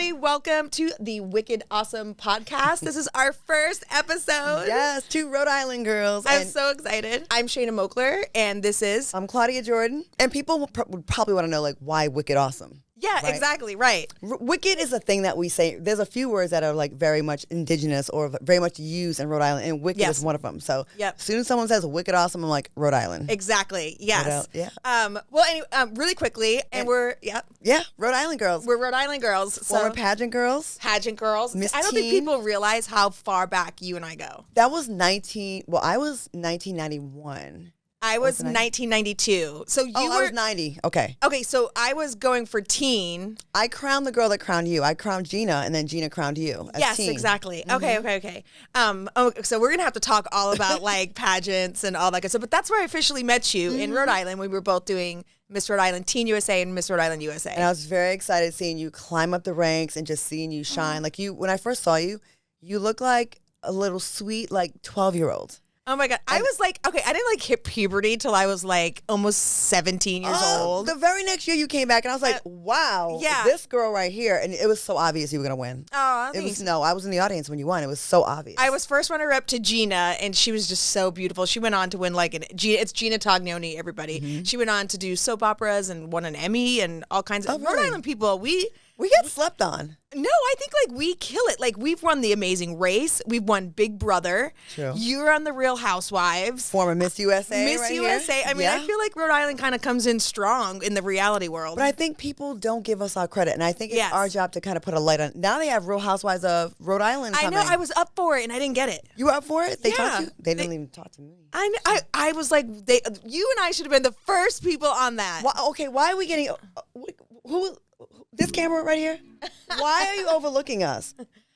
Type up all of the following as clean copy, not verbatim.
everybody. Welcome to the Wicked Awesome podcast. This is our first episode. Yes, two Rhode Island girls. I'm so excited. I'm Shanna Moakler, and this is... I'm Claudia Jordan. And people would probably want to know, like, why Wicked Awesome? Yeah, right? exactly, right. Wicked is a thing that we say. There's a few words that are, like, very much indigenous or very much used in Rhode Island, and Wicked is one of them. So as soon as someone says Wicked Awesome, I'm like, Rhode Island. Exactly, yes. Yeah. Well, anyway, really quickly, and we're, Yeah, Rhode Island girls. We're Rhode Island girls. Former pageant girls. Pageant girls. Miss I don't think people realize how far back you and I go. That was I was 1991. I was 1992. So you were... I was 90. Okay. Okay, so I was going for teen. I crowned the girl that crowned you. I crowned Gina, and then Gina crowned you as yes, teen. Exactly. Okay. So we're going to have to talk all about, like, pageants and all that good stuff. But that's where I officially met you in Rhode Island. We were both doing Miss Rhode Island Teen USA and Miss Rhode Island USA. And I was very excited seeing you climb up the ranks and just seeing you shine. Like, when I first saw you, you looked like a little sweet, like, 12-year-old. Oh my God. I was like, okay, I didn't like hit puberty till I was like almost 17 years old. The very next year you came back and I was like, wow, this girl right here. And it was so obvious you were going to win. Oh, I was in the audience when you won. It was so obvious. I was first runner-up to Gina, and she was just so beautiful. She went on to win it's Gina Tognoni, everybody. Mm-hmm. She went on to do soap operas and won an Emmy and all kinds of Rhode Island people. We get slept on. No, I think like we kill it. Like we've won The Amazing Race. We've won Big Brother. True. You're on the Real Housewives. Former Miss USA. Miss USA. I mean, I feel like Rhode Island kind of comes in strong in the reality world. But I think people don't give us our credit. And I think it's our job to kind of put a light on. Now they have Real Housewives of Rhode Island coming. I know. I was up for it and I didn't get it. You were up for it? They taught you? They didn't even talk to me. I was like, you and I should have been the first people on that. Why are we getting... Who... This camera right here? Why are you overlooking us?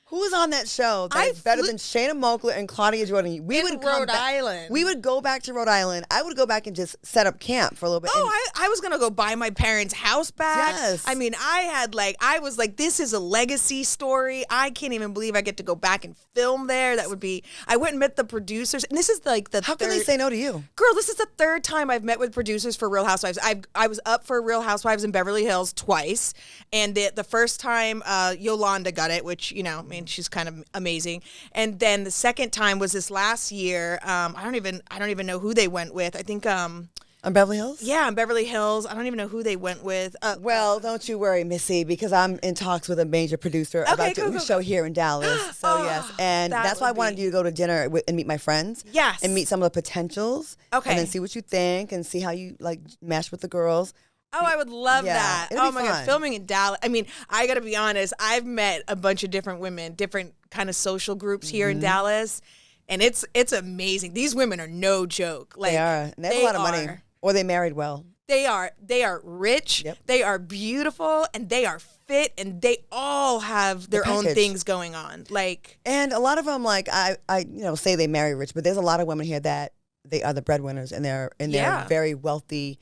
Who is on that show that's better than Shanna Moakler and Claudia Jordan? We would Rhode Island. We would go back to Rhode Island. I would go back and just set up camp for a little bit. Oh, I was going to go buy my parents' house back. Yes. I mean, I was like, this is a legacy story. I can't even believe I get to go back and film there. That would be, I went and met the producers. And this is like the How can they say no to you? Girl, this is the third time I've met with producers for Real Housewives. I was up for Real Housewives in Beverly Hills twice. And the first time, Yolanda got it, which, I mean, she's kind of amazing. And then the second time was this last year. I don't even know who they went with. I think on Beverly Hills? Yeah, on Beverly Hills. I don't even know who they went with. Well, don't you worry, Missy, because I'm in talks with a major producer about doing a show here in Dallas. So yes, and that's why I wanted you to go to dinner and meet my friends. Yes, and meet some of the potentials. Okay, and then see what you think and see how you like match with the girls. Oh, I would love that. Oh my God, filming in Dallas. I mean, I got to be honest. I've met a bunch of different women, different kind of social groups here in Dallas, and it's amazing. These women are no joke. Like, they are. And they have a lot of money, or they married well. They are rich. Yep. They are beautiful, and they are fit, and they all have their own things going on. Like, and a lot of them, like I say they marry rich, but there's a lot of women here that they are the breadwinners, and they're very wealthy,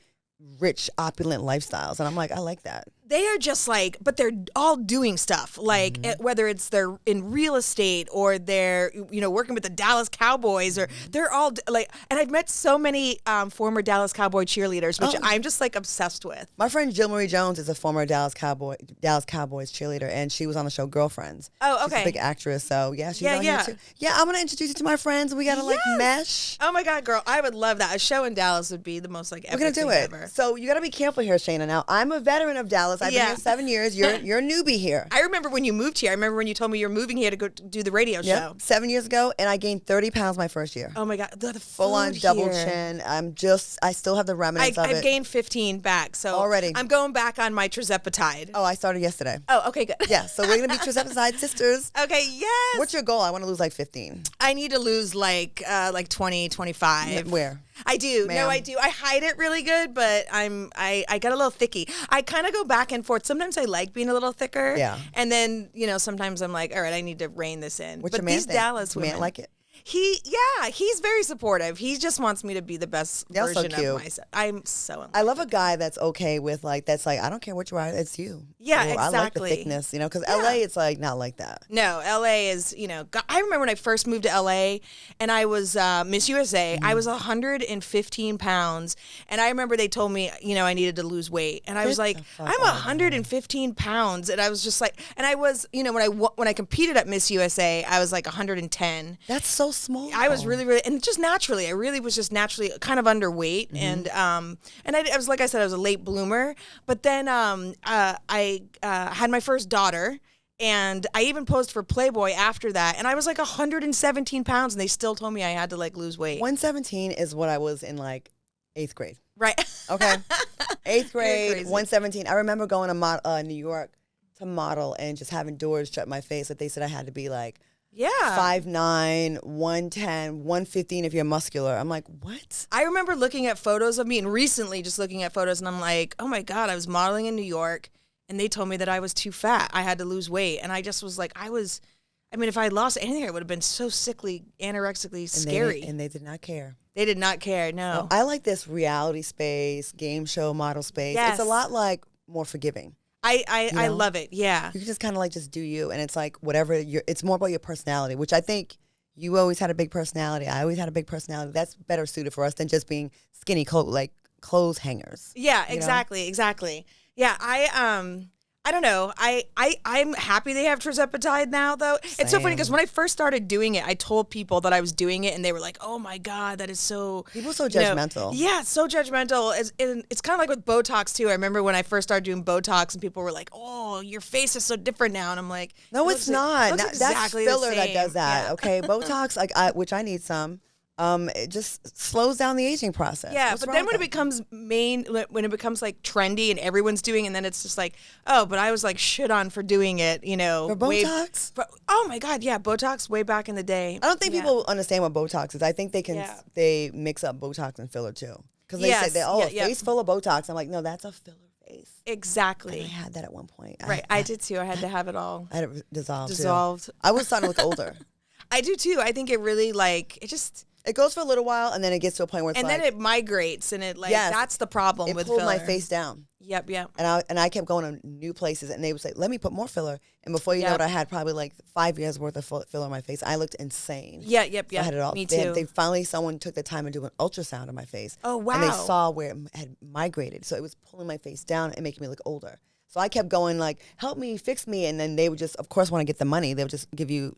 rich, opulent lifestyles, and I'm like, I like that. They are just like, but they're all doing stuff, like whether it's they're in real estate or they're, working with the Dallas Cowboys, or they're all like, and I've met so many former Dallas Cowboy cheerleaders, which I'm just like obsessed with. My friend Jill Marie Jones is a former Dallas Cowboys cheerleader, and she was on the show Girlfriends. Oh, okay. She's a big actress, so she's on here too. Yeah, I'm gonna introduce you to my friends. We gotta mesh. Oh my God, girl, I would love that. A show in Dallas would be the most like epic. We're gonna do it. Ever. So you gotta be careful here, Shayna. Now I'm a veteran of Dallas. I've been here 7 years. You're a newbie here. I remember when you moved here. I remember when you told me you were moving here to go do the radio show. 7 years ago, and I gained 30 pounds my first year. Oh my God, the full on double chin. I still have the remnants of it. I've gained 15 back, so already I'm going back on my trizepatide. Oh, I started yesterday. Oh, okay, good. Yeah, so we're gonna be trizepatide sisters. Okay, yes. What's your goal? I want to lose like 15. I need to lose like 20, 25. Where? I do. Ma'am. No, I do. I hide it really good, but I got a little thicky. I kind of go back and forth. Sometimes I like being a little thicker. Yeah. And then, sometimes I'm like, all right, I need to rein this in. What's but your man these think? Dallas women. Man like it? He's very supportive. He just wants me to be the best version of myself. I'm so in love. I love a guy that's okay with like, that's like, I don't care what you are, it's you. Yeah, exactly. I like the thickness, because LA, it's like not like that. No, LA is, I remember when I first moved to LA and I was Miss USA, I was 115 pounds. And I remember they told me, I needed to lose weight. And I was like, I'm 115 pounds. And I was just like, and I was, when I competed at Miss USA, I was like 110. That's so small. I was really, and just naturally, I really was just naturally kind of underweight. And I was, like I said, I was a late bloomer. But then I had my first daughter. And I even posed for Playboy after that. And I was like 117 pounds. And they still told me I had to like lose weight. 117 is what I was in like 8th grade. Right. Okay. 8th grade, 117. I remember going to New York to model and just having doors shut in my face. That they said I had to be like 5'9", 110, 115 if you're muscular. I'm like, what? I remember looking at photos of me and recently just looking at photos and I'm like, oh my God, I was modeling in New York and they told me that I was too fat. I had to lose weight. And I just was like, if I had lost anything, it would have been so sickly, anorexically scary. And they did not care. They did not care, no. Well, I like this reality space, game show model space. Yes. It's a lot like more forgiving. I love it, yeah. You can just kind of like just do you, and it's like whatever, it's more about your personality, which I think you always had a big personality. I always had a big personality. That's better suited for us than just being skinny clothes hangers. Yeah, exactly. Yeah, I don't know. I'm happy they have tirzepatide now, though. Same. It's so funny because when I first started doing it, I told people that I was doing it, and they were like, "Oh my God, that is so." People are so judgmental. Yeah, so judgmental. It's kind of like with Botox too. I remember when I first started doing Botox, and people were like, "Oh, your face is so different now," and I'm like, "No, it's not. That's exactly filler the that same. does that." Yeah. Okay, Botox, which I need some. It just slows down the aging process. Yeah, but then when it becomes like trendy and everyone's doing, and then it's just like, oh, but I was like shit on for doing it, For Botox? Oh my God, yeah, Botox way back in the day. I don't think people understand what Botox is. I think they mix up Botox and filler too. Because they say, face full of Botox. I'm like, no, that's a filler face. Exactly. And I had that at one point. Right, I did too. I had to have it all. I had it dissolved too. I was starting to look older. I do too. I think it really it goes for a little while, and then it gets to a point where it's and then it migrates, and that's the problem with filler. It pulled my face down. Yep. And I kept going to new places, and they would say, "Let me put more filler." And before you know it, I had probably like 5 years worth of filler on my face. I looked insane. Yeah. So I had it all. Me too. Someone took the time to do an ultrasound of my face. Oh wow! And they saw where it had migrated, so it was pulling my face down and making me look older. So I kept going like, help me, fix me. And then they would just, of course, want to get the money. They would just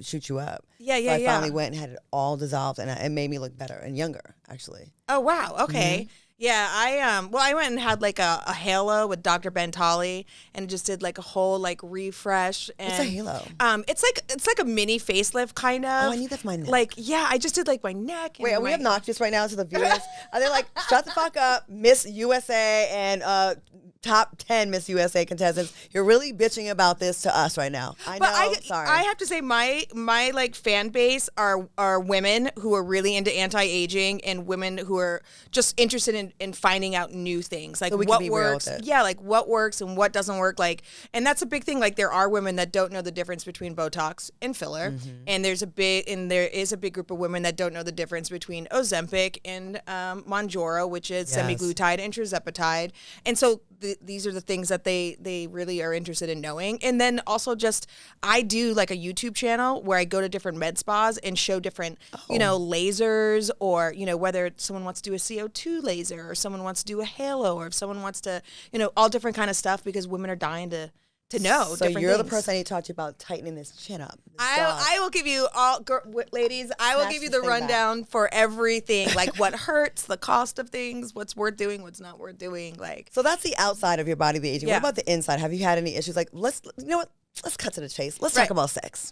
shoot you up. Yeah. So I finally went and had it all dissolved, and it made me look better and younger, actually. Oh, wow. Okay. Mm-hmm. Yeah, I went and had like a halo with Dr. Bentali and just did like a whole like refresh. And, what's a halo? It's like a mini facelift kind of. Oh, I need that for my neck. Like, yeah, I just did like my neck. Wait, are we obnoxious right now to the viewers? Are they like, shut the fuck up, Miss USA and top 10 Miss USA contestants? You're really bitching about this to us right now. Sorry. I have to say my like fan base are women who are really into anti-aging and women who are just interested in finding out new things, like so we what can be works. Real with it. Yeah, like what works and what doesn't work. Like, and that's a big thing. Like, there are women that don't know the difference between Botox and filler, and there is a big group of women that don't know the difference between Ozempic and Mounjaro, which is semaglutide and tirzepatide. And so these are the things that they really are interested in knowing. And then also I do like a YouTube channel where I go to different med spas and show different, lasers, or, whether someone wants to do a CO2 laser or someone wants to do a halo, or if someone wants to, all different kind of stuff, because women are dying to know. So you're things. the person I need to talk to you about tightening this chin up. I will give you ladies. I will give you the rundown for everything, like what hurts, the cost of things, what's worth doing, what's not worth doing. Like, so that's the outside of your body, the aging. Yeah. What about the inside? Have you had any issues? Like, let's cut to the chase. Let's talk about sex.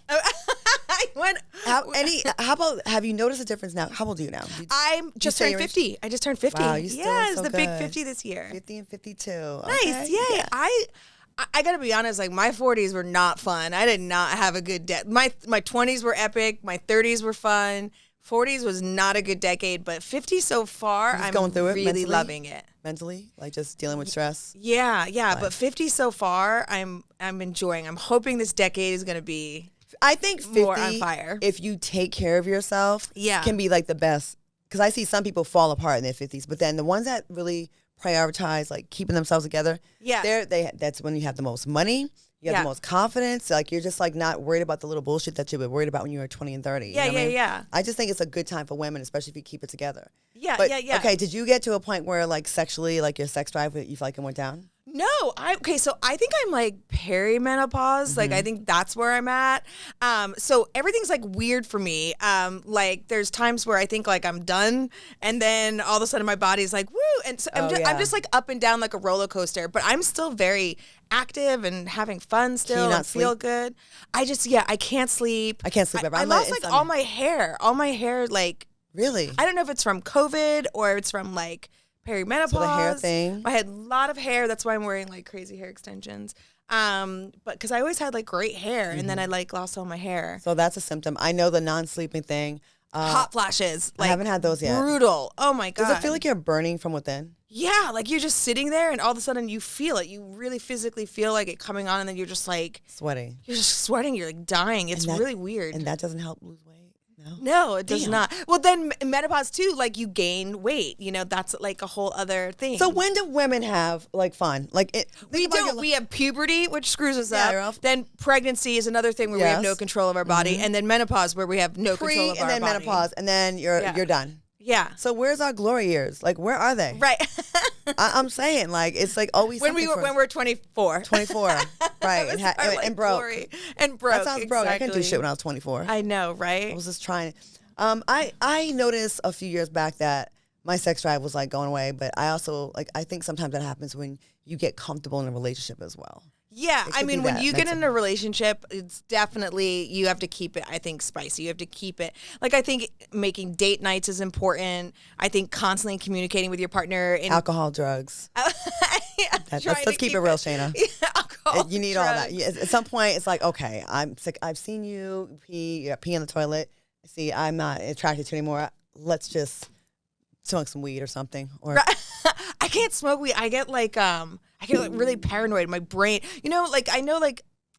Have you noticed a difference now? How old are you now? I'm just turned 50. I just turned 50. Wow, you still so the good. big 50 this year. 50 and 52. Nice, okay. yay. Yeah. I gotta be honest, like my 40s were not fun. I did not have a good my 20s were epic. My 30s were fun. 40s was not a good decade, but 50 so far, I'm going through really mentally? loving it. Mentally, like just dealing with stress. Yeah, but 50 so far, I'm enjoying. I'm hoping this decade is gonna be I think 50, more on fire. If you take care of yourself, Yeah. can be like the best. Because I see some people fall apart in their 50s, but then the ones that really prioritize like keeping themselves together, that's when you have the most money. You have the most confidence. Like, you're just like not worried about the little bullshit that you were worried about when you were 20 and 30. Yeah, you know what I mean? yeah. I just think it's a good time for women, especially if you keep it together. Yeah, but, yeah. Okay, did you get to a point where like sexually, like your sex drive, you feel like it went down? No, so I think I'm like perimenopause. Like, I think that's where I'm at. So everything's like weird for me. Like, there's times where I think like I'm done, and then all of a sudden my body's like, woo. And so I'm just like up and down like a roller coaster, but I'm still very active and having fun still and feel good. I can't sleep. I can't sleep ever. I lost like all my hair. Like, really? I don't know if it's from COVID or it's from like perimenopause. So the hair thing. I had a lot of hair. That's why I'm wearing like crazy hair extensions. But because I always had like great hair, and then I like lost all my hair. So that's a symptom. I know the non-sleeping thing. Hot flashes. Like, I haven't had those yet. Brutal. Oh my God. Does it feel like you're burning from within? Yeah, like you're just sitting there, and all of a sudden you feel it. You really physically feel like it coming on, and then you're just like sweating. You're just sweating. You're like dying. It's really weird. And that doesn't help lose weight. No, it does not. Well, then menopause too, like you gain weight. You know, that's like a whole other thing. So when do women have like fun? Like we don't. We have puberty, which screws us up. Then pregnancy is another thing where we have no control of our body, and then menopause where we have no control of our body. And then menopause, and then you're done. Yeah. So where's our glory years? Like, where are they? Right. I'm saying, like, it's like always when we're 24. 24, right? and broke. Glory. And broke. That sounds broke. I couldn't do shit when I was 24. I know, right? I was just trying. I noticed a few years back that my sex drive was like going away, but I also I think sometimes that happens when you get comfortable in a relationship as well. Yeah, I mean, when you get in a relationship, it's definitely, you have to keep it, I think, spicy. You have to keep it. Like, I think making date nights is important. I think constantly communicating with your partner. Alcohol, drugs. Let's keep it real, Shanna. Yeah, alcohol, you need drugs. all that. At some point, it's like, okay, I'm sick. I've seen you pee in the toilet. See, I'm not attracted to you anymore. Let's just smoke some weed or something. Or I can't smoke weed. I get like really paranoid. My brain, I know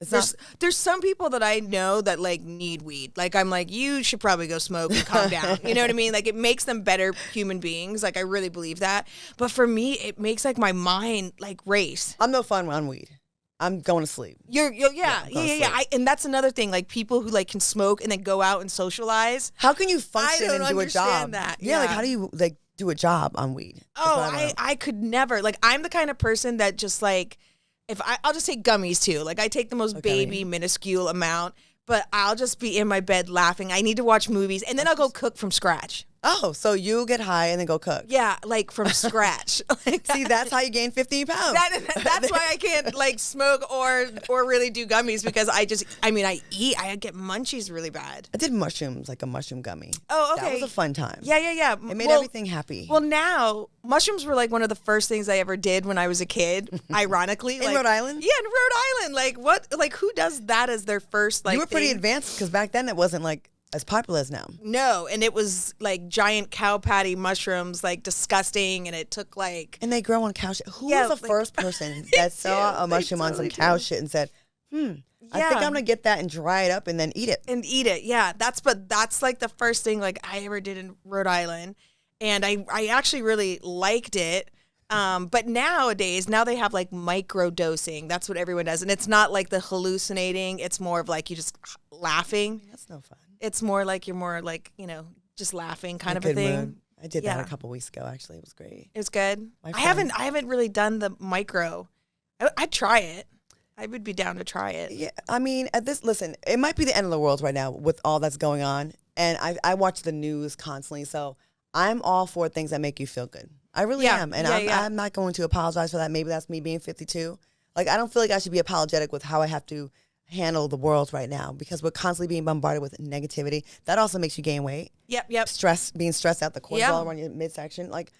there's some people that I know that like need weed. Like, I'm like, you should probably go smoke and calm down. You know what I mean? Like, it makes them better human beings. Like, I really believe that. But for me, it makes like my mind like race. I'm no fun on weed. I'm going to sleep. Yeah. And that's another thing. Like, people who like can smoke and then go out and socialize. How can you function and do a job? That. Yeah, like, how do you like do a job on weed? I could never. Like, I'm the kind of person that just like, I'll just take gummies too. Like, I take the most minuscule amount, but I'll just be in my bed laughing. I need to watch movies, and then I'll go cook from scratch. Oh, so you get high and then go cook? Yeah, like from scratch. See, that's how you gain 15 pounds. That's why I can't like smoke or really do gummies, because I get munchies really bad. I did mushrooms, like a mushroom gummy. Oh, okay. That was a fun time. Yeah. It made everything happy. Well, now mushrooms were like one of the first things I ever did when I was a kid. Ironically, in Rhode Island. Yeah, in Rhode Island. Like, what? Like, who does that as their first like? You were pretty advanced, because back then it wasn't like as popular as now. No, and it was like giant cow patty mushrooms, like disgusting, and it took like... And they grow on cow shit. Who was the first person that saw a mushroom on some cow shit and said, I think I'm going to get that and dry it up and then eat it. Yeah. That's like the first thing like I ever did in Rhode Island. And I actually really liked it. But nowadays, they have like micro dosing. That's what everyone does. And it's not like the hallucinating. It's more of like you just laughing. That's no fun. It's more like you're more like, just laughing kind of a thing. Mood. I did that a couple weeks ago, actually. It was great. It was good. I haven't really done the micro. I'd try it. I would be down to try it. Yeah, I mean, listen, it might be the end of the world right now with all that's going on. And I watch the news constantly. So I'm all for things that make you feel good. I really am. And I'm not going to apologize for that. Maybe that's me being 52. Like, I don't feel like I should be apologetic with how I have to handle the world right now, because we're constantly being bombarded with negativity. That also makes you gain weight. Yep. Being stressed out, the cortisol around your midsection. Like,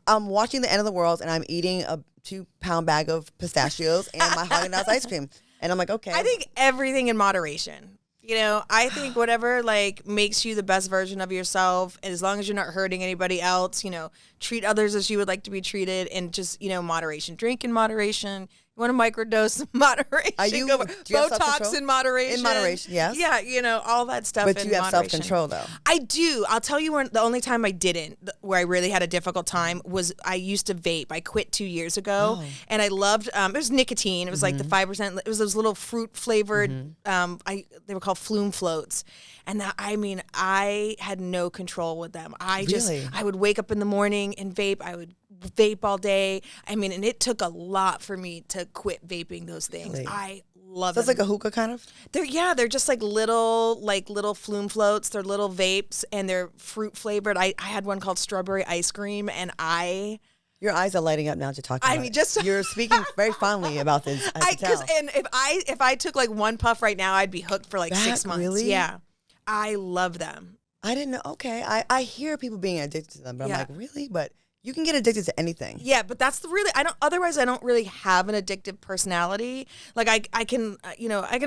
I'm watching the end of the world, and I'm eating a 2-pound bag of pistachios and my Haagen-Dazs ice cream. And I'm like, okay. I think everything in moderation. I think whatever like makes you the best version of yourself, and as long as you're not hurting anybody else, treat others as you would like to be treated, and just, moderation. Drink in moderation. You Want to microdose moderation. Do you have Botox self-control? in moderation. In moderation, yes. Yeah, all that stuff But in you have moderation. self-control, though. I do. I'll tell you the only time I didn't, where I really had a difficult time, was I used to vape. I quit 2 years ago, and I loved, it was nicotine. It was like the 5%. It was those little fruit-flavored, they were called Flume Floats. And I had no control with them. I would wake up in the morning and vape. I would vape all day. And it took a lot for me to quit vaping those things. Really? I love them. So it's like a hookah kind of? They're just like little Flume Floats. They're little vapes and they're fruit flavored. I had one called strawberry ice cream and Your eyes are lighting up now to talk about it. Just you're speaking very fondly about this. I can tell. And if I took like one puff right now, I'd be hooked for like 6 months. Really? Yeah. I love them. I didn't know. Okay. I hear people being addicted to them, but I'm like, really? But you can get addicted to anything. Yeah, but that's otherwise I don't really have an addictive personality. Like I can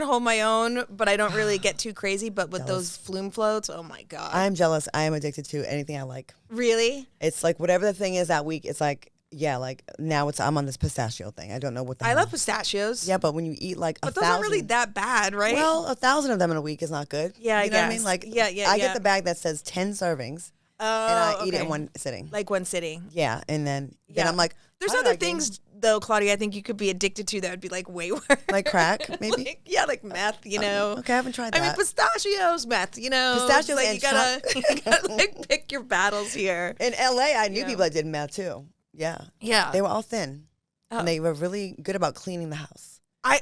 hold my own, but I don't really get too crazy. But with those Flume Floats, oh my God. I'm jealous. I am addicted to anything I like. Really? It's like whatever the thing is that week, it's like, yeah, like now I'm on this pistachio thing. I don't know what the hell. I love pistachios. Yeah, but when you eat like 1,000. But those aren't really that bad, right? Well, 1,000 of them in a week is not good. Yeah, you know what I mean? Like, I get the bag that says 10 servings. And I eat it in one sitting. Like one sitting. Yeah, and then I'm like, there's other things though, Claudia, I think you could be addicted to that would be like way worse. Like crack, maybe? Like meth, Okay, I haven't tried that. Pistachios, meth, Pistachios like and you gotta like pick your battles here. In LA, I knew people that did meth too. Yeah. Yeah. They were all thin. And they were really good about cleaning the house. I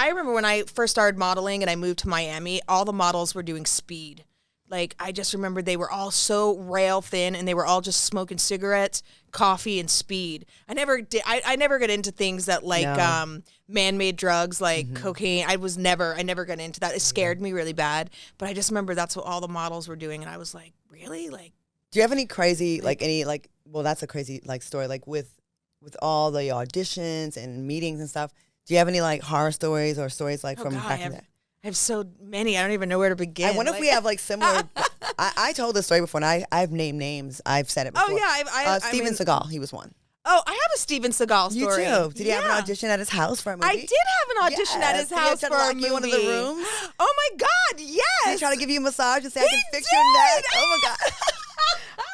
remember when I first started modeling and I moved to Miami, all the models were doing speed. Like, I just remember they were all so rail thin and they were all just smoking cigarettes, coffee, and speed. I never got into things that like man-made drugs like cocaine. I never got into that. It scared me really bad. But I just remember that's what all the models were doing. And I was like, really? Like, do you have any crazy, that's a crazy story, like with all the auditions and meetings and stuff. Do you have any like horror stories or stories like from back in the day? I have so many. I don't even know where to begin. I wonder if we have like similar. I told this story before, and I've named names. I've said it before. Oh yeah, Steven Seagal. He was one. Oh, I have a Steven Seagal story. You too. Did he have an audition at his house for a movie? I did have an audition at his house for a movie. You one of the rooms. Oh my God, yes. Did he try to give you a massage and say I can fix your neck? Oh my God.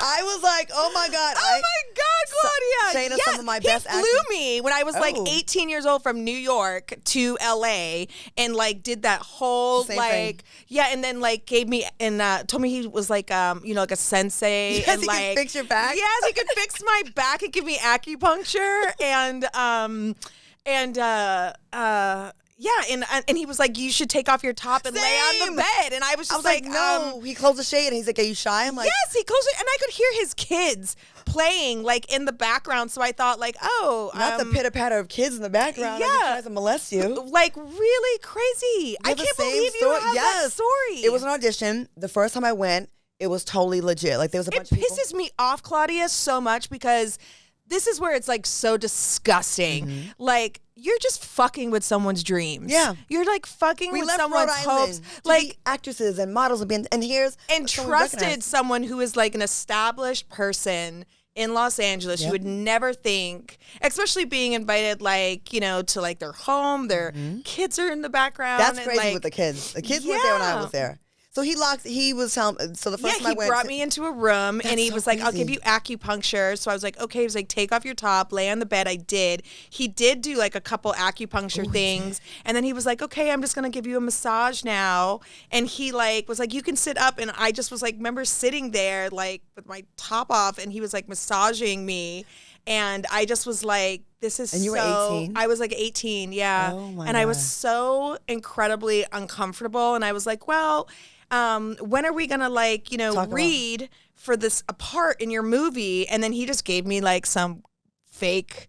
I was like, oh my God. Oh my God, Claudia. Some of my best acting. He flew me when I was like 18 years old from New York to LA and like did that whole thing. And then like gave me and told me he was like like a sensei. Yes, and he like could fix your back. Yes, he could fix my back and give me acupuncture and he was like, you should take off your top and lay on the bed. And I was just like, no. He closed the shade and he's like, are you shy? I'm like, yes, he closed it. And I could hear his kids playing like in the background. So I thought like, not the pitter patter of kids in the background. Yeah. Tries to molest you. Like really crazy. I can't believe you have that story. It was an audition. The first time I went, it was totally legit. Like there was a bunch of people. It pisses me off, Claudia, so much because this is where it's like so disgusting. Mm-hmm. Like you're just fucking with someone's dreams. Yeah. You're like fucking with someone's hopes. Like actresses and models and trusted someone who is like an established person in Los Angeles. Yep. You would never think, especially being invited to like their home, their kids are in the background. That's crazy with the kids. The kids weren't there when I was there. So he was telling, so the first time I went. He brought me into a room and he was like, I'll give you acupuncture. So I was like, okay. He was like, take off your top, lay on the bed. I did. He did do like a couple acupuncture things. And then he was like, okay, I'm just going to give you a massage now. And he like was like, you can sit up. And I just was like, remember sitting there like with my top off and he was like massaging me. And I just was like, this is and you were 18? I was like 18, yeah. Oh my and God. I was so incredibly uncomfortable. And I was like, well, when are we going to read for this part in your movie? And then he just gave me like some fake,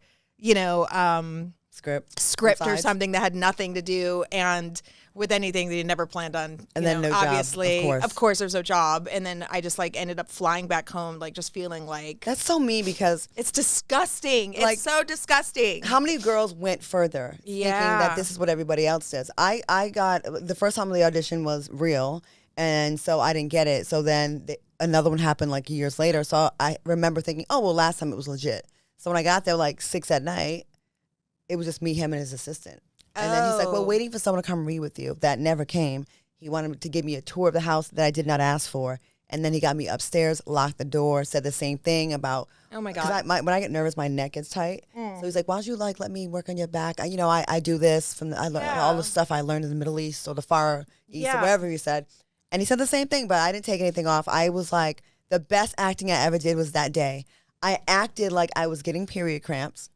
script or something that had nothing to do and with anything that he never planned on. And then no obviously, job, of course there's no job. And then I just like ended up flying back home, like just feeling like. That's so mean because. It's disgusting. Like, it's so disgusting. How many girls went further thinking that this is what everybody else does? I got, the first time the audition was Real. And so I didn't get it. So then another one happened like years later. So I remember thinking, oh, well, last time it was legit. So when I got there like 6 at night, it was just me, him, and his assistant. And then he's like, well, waiting for someone to come read with you. That never came. He wanted to give me a tour of the house that I did not ask for. And then he got me upstairs, locked the door, said the same thing about, oh my God. When I get nervous, my neck gets tight. So he's like, why don't you like let me work on your back? I do this from all the stuff I learned in the Middle East or the Far East or whatever he said. And he said the same thing, but I didn't take anything off. I was like, the best acting I ever did was that day. I acted like I was getting period cramps.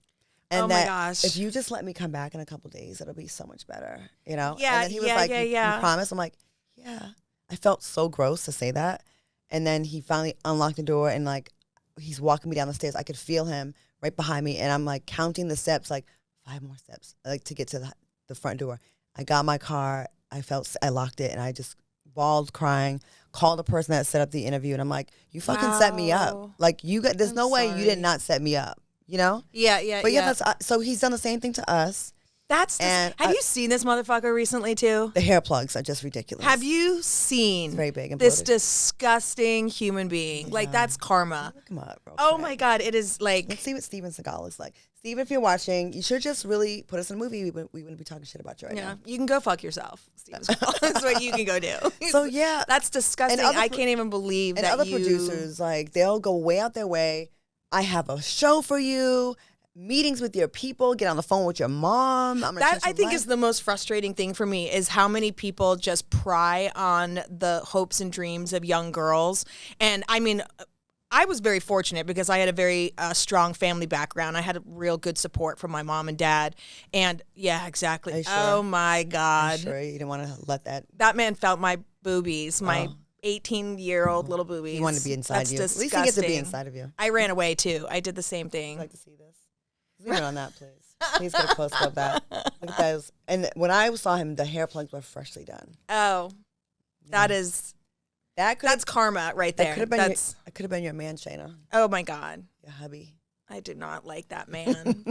And oh my gosh. if you just let me come back in a couple of days, it'll be so much better, Yeah, And then he was like, you promise? I'm like, yeah. I felt so gross to say that. And then he finally unlocked the door and like he's walking me down the stairs. I could feel him right behind me, and I'm like counting the steps, like 5 more steps, like to get to the front door. I got my car. I locked it, and I just bawled, crying. Called the person that set up the interview, and I'm like, "You fucking set me up. Like there's no way you did not set me up. You know? Yeah. But yeah, so he's done the same thing to us. Have you seen this motherfucker recently too? The hair plugs are just ridiculous. Have you seen very big and this bloated. Disgusting human being? Like that's karma. Look him up, real oh quick. my God, it is like. Let's see what Steven Seagal looks like. Steven, if you're watching, you should just really put us in a movie. We wouldn't be talking shit about you right now. You can go fuck yourself, Steven Seagal. That's what you can go do. So yeah, that's disgusting. I can't even believe that. And other producers, like they'll go way out their way. I have a show for you. Meetings with your people, get on the phone with your mom. That I think is the most frustrating thing for me is how many people just pry on the hopes and dreams of young girls. And I mean, I was very fortunate because I had a very strong family background. I had real good support from my mom and dad. And yeah, exactly. Sure? Oh my God. I'm sure you didn't want to let that. That man felt my boobies, my 18-year-old little boobies. He wanted to be inside That's you. Disgusting. At least he gets to be inside of you. I ran away too. I did the same thing. I'd like to see this. Zoom in on that, please. Please get a close up of that. Look at those. And when I saw him, the hair plugs were freshly done. Oh, that's karma right there. That could have been your man, Shanna. Oh my God. Your hubby. I did not like that man.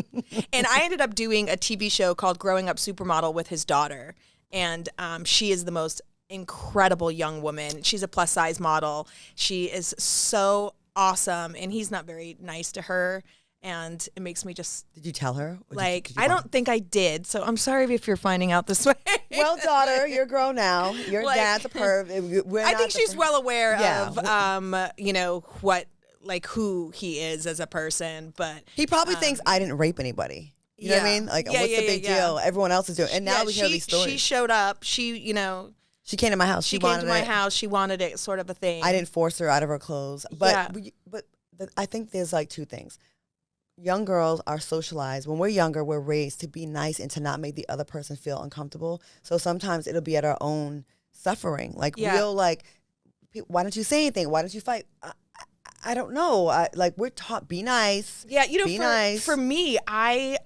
And I ended up doing a TV show called Growing Up Supermodel with his daughter. And she is the most incredible young woman. She's a plus size model. She is so awesome. And he's not very nice to her. And it makes me just... Did you tell her? Like, I don't think I did. So I'm sorry if you're finding out this way. Well, daughter, you're grown now. Your dad's a perv. I think she's well aware of, who he is as a person. But he probably thinks I didn't rape anybody. You know what I mean? Like, what's the big deal? Everyone else is doing it. And now we hear these stories. She showed up. She came to my house. She came to my house. She wanted it, sort of a thing. I didn't force her out of her clothes. But I think there's like two things. Young girls are socialized. When we're younger, we're raised to be nice and to not make the other person feel uncomfortable. So sometimes it'll be at our own suffering. Like, real, like, why don't you say anything? Why don't you fight? I don't know. We're taught, be nice. Yeah, nice. For me, I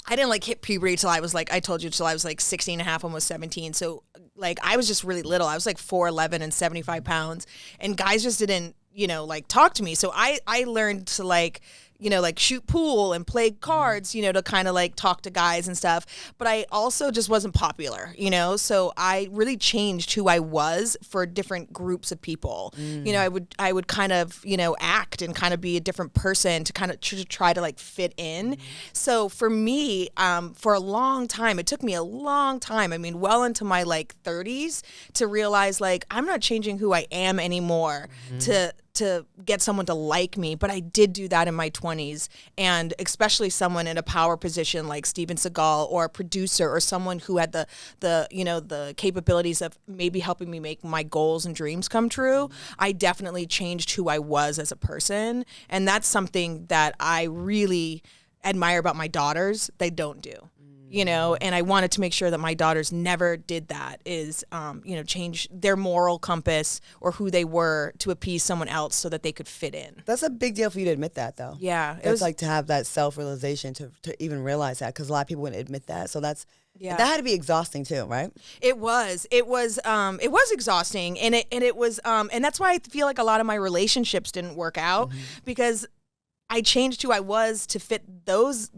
didn't hit puberty till I was till I was 16 and a half, almost 17. So I was just really little. I was 4'11" and 75 pounds, and guys just didn't, talk to me. So I learned to shoot pool and play cards, to kind of talk to guys and stuff. But I also just wasn't popular, so I really changed who I was for different groups of people. I would kind of, act and kind of be a different person to kind of try to fit in. So for me, for a long time, it took me a long time. I mean, well into my 30s to realize I'm not changing who I am anymore to get someone to like me, but I did do that in my 20s, and especially someone in a power position like Steven Seagal or a producer or someone who had the capabilities of maybe helping me make my goals and dreams come true. I definitely changed who I was as a person, and that's something that I really admire about my daughters. They don't do. And I wanted to make sure that my daughters never did that, is, change their moral compass or who they were to appease someone else so that they could fit in. That's a big deal for you to admit that, though. Yeah. It's to have that self-realization to even realize that, because a lot of people wouldn't admit that. So that had to be exhausting too, right? It was exhausting. And it was, and that's why I feel like a lot of my relationships didn't work out, because I changed who I was to fit those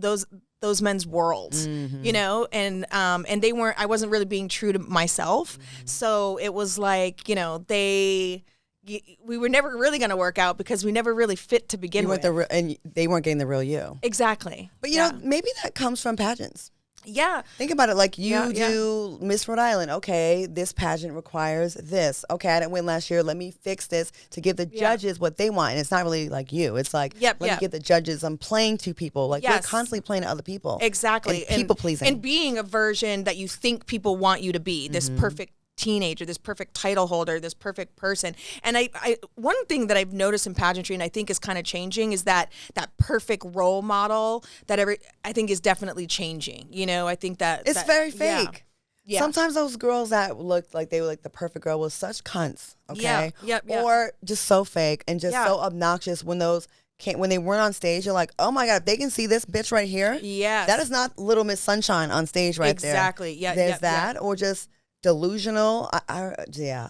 men's worlds, and they weren't, I wasn't really being true to myself. So it was they we were never really going to work out because we never really fit to begin with. And they weren't getting the real you. Exactly. But you know, maybe that comes from pageants. Yeah. Think about it. Like you do Miss Rhode Island. Okay, this pageant requires this. Okay, I didn't win last year. Let me fix this to give the judges what they want. And it's not really like you. It's like, let me give the judges, I'm playing to people. Like we're constantly playing to other people. Exactly. And people pleasing. And being a version that you think people want you to be. This perfect teenager, this perfect title holder, this perfect person. And I one thing that I've noticed in pageantry and I think is kind of changing is that perfect role model that I think is definitely changing. You know, I think that it's very fake. Yeah. Sometimes those girls that looked like they were like the perfect girl was such cunts, okay? Yeah. Or just so fake and just so obnoxious when they weren't on stage, you're like, oh my God, if they can see this bitch right here, that is not Little Miss Sunshine on stage there. Exactly. Yeah. There's that, or just delusional. I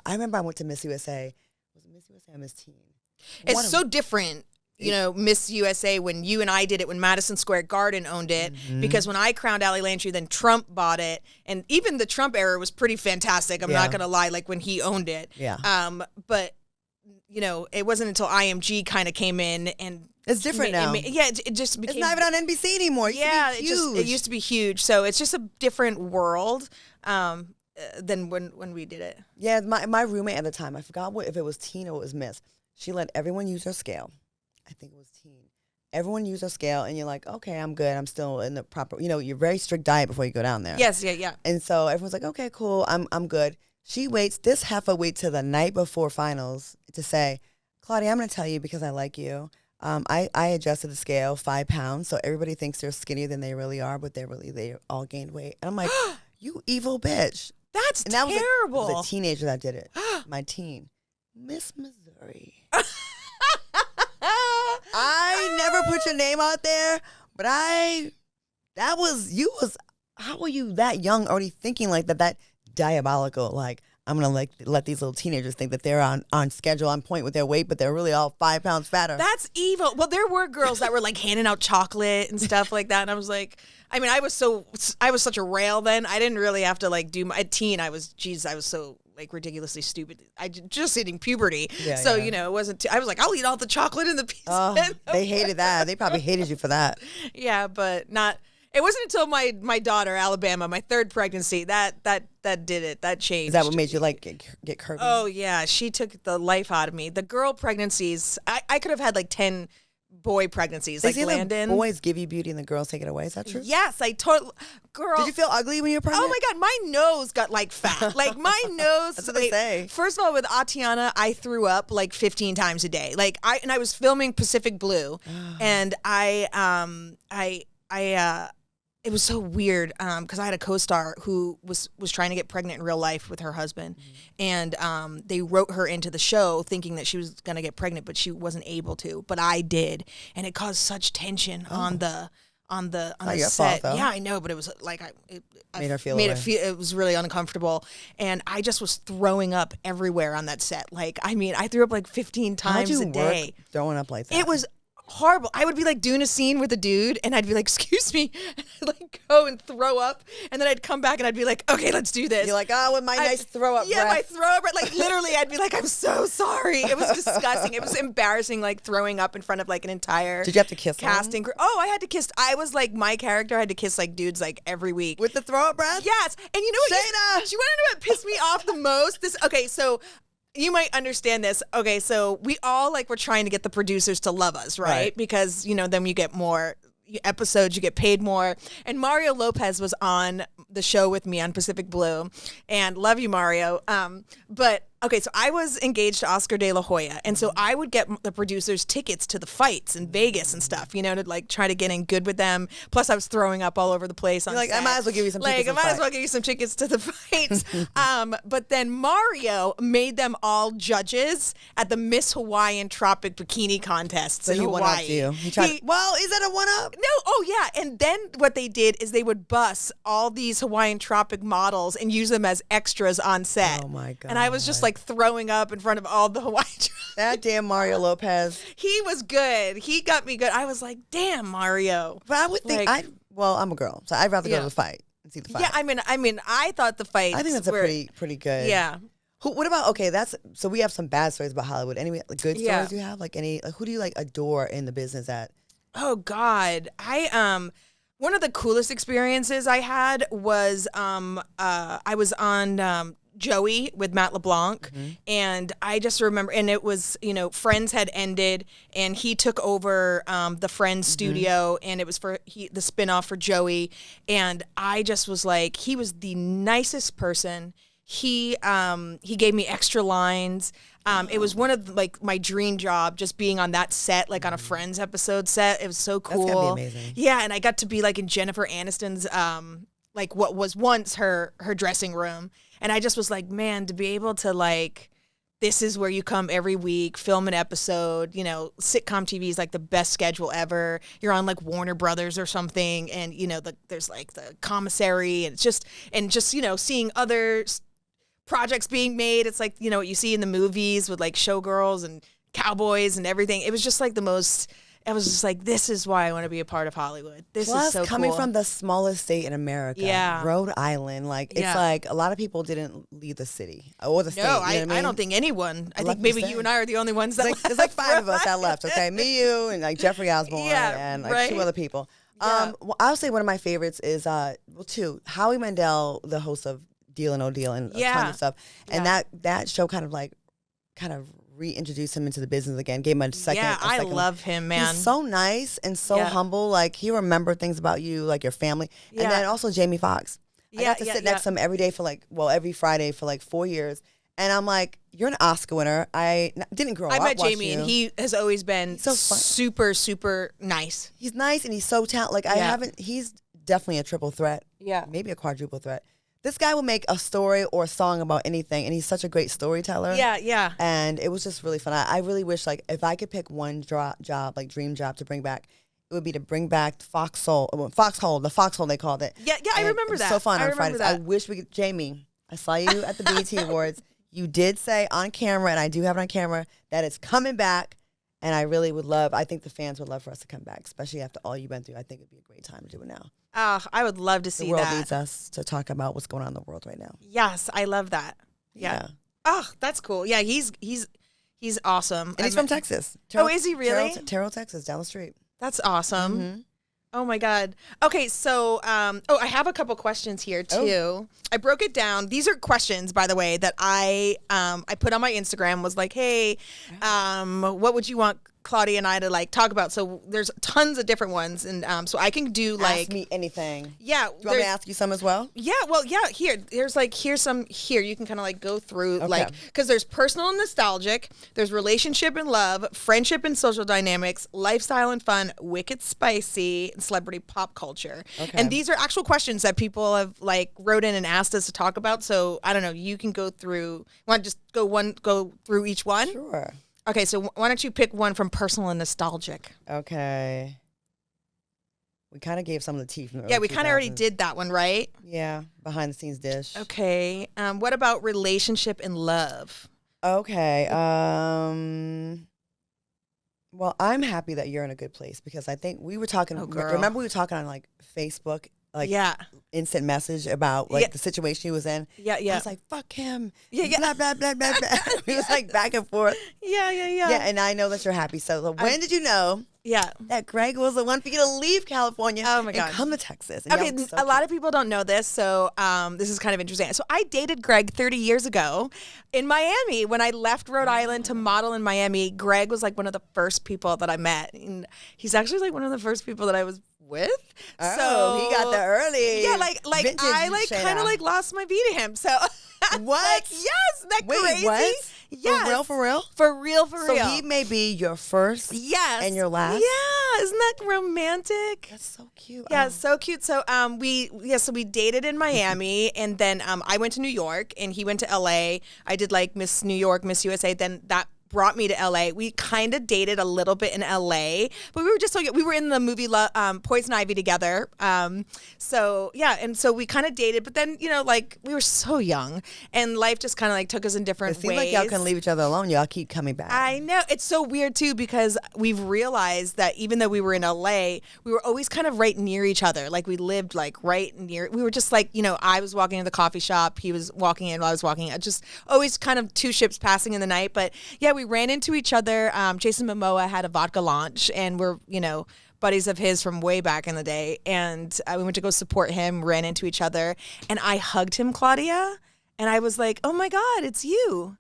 remember I went to Miss USA. Was it Miss USA or Miss Teen? It's so different, you know, Miss USA when you and I did it when Madison Square Garden owned it, because when I crowned Allie Landry, then Trump bought it, and even the Trump era was pretty fantastic. I'm not gonna lie, like when he owned it. Yeah. But you know, it wasn't until IMG kind of came in and. It's different now. It just became. It's not even on NBC anymore. It used to be huge. So it's just a different world. Than when we did it. Yeah, my roommate at the time, I forgot if it was teen or it was Miss. She let everyone use her scale. I think it was teen. Everyone use her scale, and you're like, okay, I'm good. I'm still in the proper, you know, you're very strict diet before you go down there. Yes, yeah. And so everyone's like, okay, cool, I'm good. She waits, this heifer waits till the night before finals to say, Claudia, I'm going to tell you because I like you. I adjusted the scale 5 pounds, so everybody thinks they're skinnier than they really are, but they all gained weight. And I'm like, you evil bitch. That's terrible. It was a teenager that did it. My teen. Miss Missouri. I never put your name out there, but how were you that young already thinking like that diabolical, like, I'm going to let these little teenagers think that they're on schedule, on point with their weight, but they're really all 5 pounds fatter. That's evil. Well, there were girls that were like handing out chocolate and stuff like that. And I was like, I mean, I was such a rail then. I didn't really have to like do my teen. I was so like ridiculously stupid. I just hitting puberty. So, you know, it wasn't, I was like, I'll eat all the chocolate in the pizza. They hated that. They probably hated you for that. Yeah, but not. It wasn't until my daughter, Alabama, my third pregnancy, that did it. That changed. Is that what made you like get curvy? Oh yeah, she took the life out of me. The girl pregnancies, I could have had like 10 boy pregnancies, like Landon. The boys give you beauty and the girls take it away. Is that true? Yes, I totally. Girl, did you feel ugly when you were pregnant? Oh my God, my nose got like fat. Like my nose. That's what they say. First of all, with Atiana, I threw up like 15 times a day. Like I was filming Pacific Blue, and it was so weird because I had a co-star who was trying to get pregnant in real life with her husband, and they wrote her into the show thinking that she was going to get pregnant, but she wasn't able to. But I did, and it caused such tension on the set. Fault, yeah, I know, but it was like it was really uncomfortable, and I just was throwing up everywhere on that set. Like, I mean, I threw up like 15 times a day. Throwing up like that. It was horrible. I would be like doing a scene with a dude and I'd be like, excuse me, and I'd like go and throw up, and then I'd come back and I'd be like, okay, let's do this. You're like, with my nice throw up breath. My throw up breath. Like literally I'd be like, I'm so sorry. It was disgusting. It was embarrassing, like throwing up in front of like an entire Did you have to kiss casting crew. Oh, I had to kiss. I was like, my character had to kiss like dudes like every week. With the throw up breath? Yes. And you know what? Shayna! You want to know what pissed me off the most? So you might understand this. Okay, so we all like were trying to get the producers to love us, right? Because, you know, then you get more episodes, you get paid more. And Mario Lopez was on the show with me on Pacific Blue, and love you, Mario. But okay, so I was engaged to Oscar De La Hoya, and so I would get the producers tickets to the fights in Vegas and stuff, you know, to like try to get in good with them. Plus, I was throwing up all over the place. On You're like, set. I might as well give you some tickets. I might as well give you some tickets to the fights. But then Mario made them all judges at the Miss Hawaiian Tropic Bikini Contests in Hawaii. Went up to you. Is that a one-up? No, oh yeah. And then what they did is they would bus all these Hawaiian Tropic models and use them as extras on set. Oh my God. And I was just like throwing up in front of all the Hawaiian Tropic. That damn Mario Lopez. He was good. He got me good. I was like, damn, Mario. But I would think, I'm a girl, so I'd rather go to the fight and see the fight. Yeah, I mean, I thought the fight. I think that's a pretty good. Yeah. What about, okay, so we have some bad stories about Hollywood. Any good stories you have? Like who do you like adore in the business at? Oh God. One of the coolest experiences I had was I was on Joey with Matt LeBlanc, and I just remember, and it was, Friends had ended, and he took over the Friends studio, and it was for the spinoff for Joey, and I just was like, he was the nicest person. He gave me extra lines. It was one of my dream job, just being on that set, like on a Friends episode set. It was so cool. That's gotta be amazing. Yeah, and I got to be like in Jennifer Aniston's what was once her dressing room, and I just was like, man, to be able to this is where you come every week, film an episode. Sitcom TV is like the best schedule ever. You're on like Warner Brothers or something, and there's like the commissary, and just seeing other projects being made. It's like, what you see in the movies with like showgirls and cowboys and everything. It was just like I was just like, this is why I want to be a part of Hollywood. This is so coming cool. from the smallest state in America, Rhode Island, it's like a lot of people didn't leave the city or the state. No, I don't think anyone. I think maybe you and I are the only ones that left. There's like 5 of us that left, okay? Me, you, and like Jeffrey Osborne and like 2 other people. Yeah. Well, I would say one of my favorites is, 2, Howie Mandel, the host of Deal and No Deal and a ton of stuff. And that show kind of reintroduced him into the business again, gave him a second. Yeah, I love him, man. He's so nice and so humble. Like, he remembered things about you, like your family. And then also Jamie Foxx. I got to sit next to him every day for every Friday for 4 years. And I'm like, you're an Oscar winner. I didn't grow up watching you. I met Jamie, and he has always been so super, super nice. He's nice, and he's so talented. He's definitely a triple threat. Yeah. Maybe a quadruple threat. This guy will make a story or a song about anything, and he's such a great storyteller. Yeah, yeah. And it was just really fun. I really wish, if I could pick one job, dream job to bring back, it would be to bring back the Foxhole they called it. Yeah, I remember that. So fun on Fridays. That. I wish we could, Jamie, I saw you at the BET Awards. You did say on camera, and I do have it on camera, that it's coming back. And I really would I think the fans would love for us to come back, especially after all you've been through. I think it'd be a great time to do it now. I would love to see that. The world needs us to talk about what's going on in the world right now. Yes, I love that. Yeah. Oh, that's cool. Yeah, he's awesome. And he's from Texas. Is he really? Terrell, Texas, down the street. That's awesome. Mm-hmm. Oh my God. Okay, so I have a couple questions here too. Oh. I broke it down. These are questions, by the way, that I put on my Instagram. Was like, hey, what would you want Claudia and I to talk about? So there's tons of different ones, and so I can do ask me anything. Yeah. Do you want me to ask you some as well? Yeah. Well, yeah. Here's some. Here you can kind of go through because there's personal and nostalgic. There's relationship and love, friendship and social dynamics, lifestyle and fun, wicked spicy, and celebrity pop culture. Okay. And these are actual questions that people have wrote in and asked us to talk about. So I don't know. You can go through. Want to just go through each one? Sure. Okay, so why don't you pick one from personal and nostalgic? Okay. We kind of gave some of the tea from the Yeah, we kind of already did that one, right? Yeah, behind the scenes dish. Okay. What about relationship and love? Okay. Well, I'm happy that you're in a good place because I think we were talking. Remember we were talking on Facebook. Instant message about the situation he was in. Yeah. I was like, fuck him. Yeah. Blah, blah, blah, blah, blah. He was back and forth. Yeah. Yeah, and I know that you're happy. So when did you know that Greg was the one for you to leave California and come to Texas? And okay, a lot of people don't know this, so this is kind of interesting. So I dated Greg 30 years ago in Miami. When I left Rhode Island to model in Miami, Greg was one of the first people that I met. And he's actually one of the first people that I was with. Oh, so he got there early. Yeah, I kind of lost my beat to him. So what? Yes, isn't that crazy? What? Yes. For real? For real. So he may be your first and your last? Yeah. Isn't that romantic? That's so cute. Yeah, so cute. So we dated in Miami, and then I went to New York and he went to LA. I did Miss New York, Miss USA. Then that brought me to LA. We kind of dated a little bit in LA, but we were just so young. We were in the movie Poison Ivy together. So yeah, and so we kind of dated, but then, you know, like we were so young and life just kind of like took us in different ways. It seems like y'all can leave each other alone. Y'all keep coming back. I know. It's so weird too, because we've realized that even though we were in LA, we were always kind of right near each other. Like we lived like right near, we were just like, you know, I was walking in the coffee shop, he was walking in while I was walking in, just always kind of two ships passing in the night. But yeah, we ran into each other. Jason Momoa had a vodka launch and we're, you know, buddies of his from way back in the day. And we went to go support him, ran into each other, and I hugged him, Claudia. And I was like, oh my God, it's you.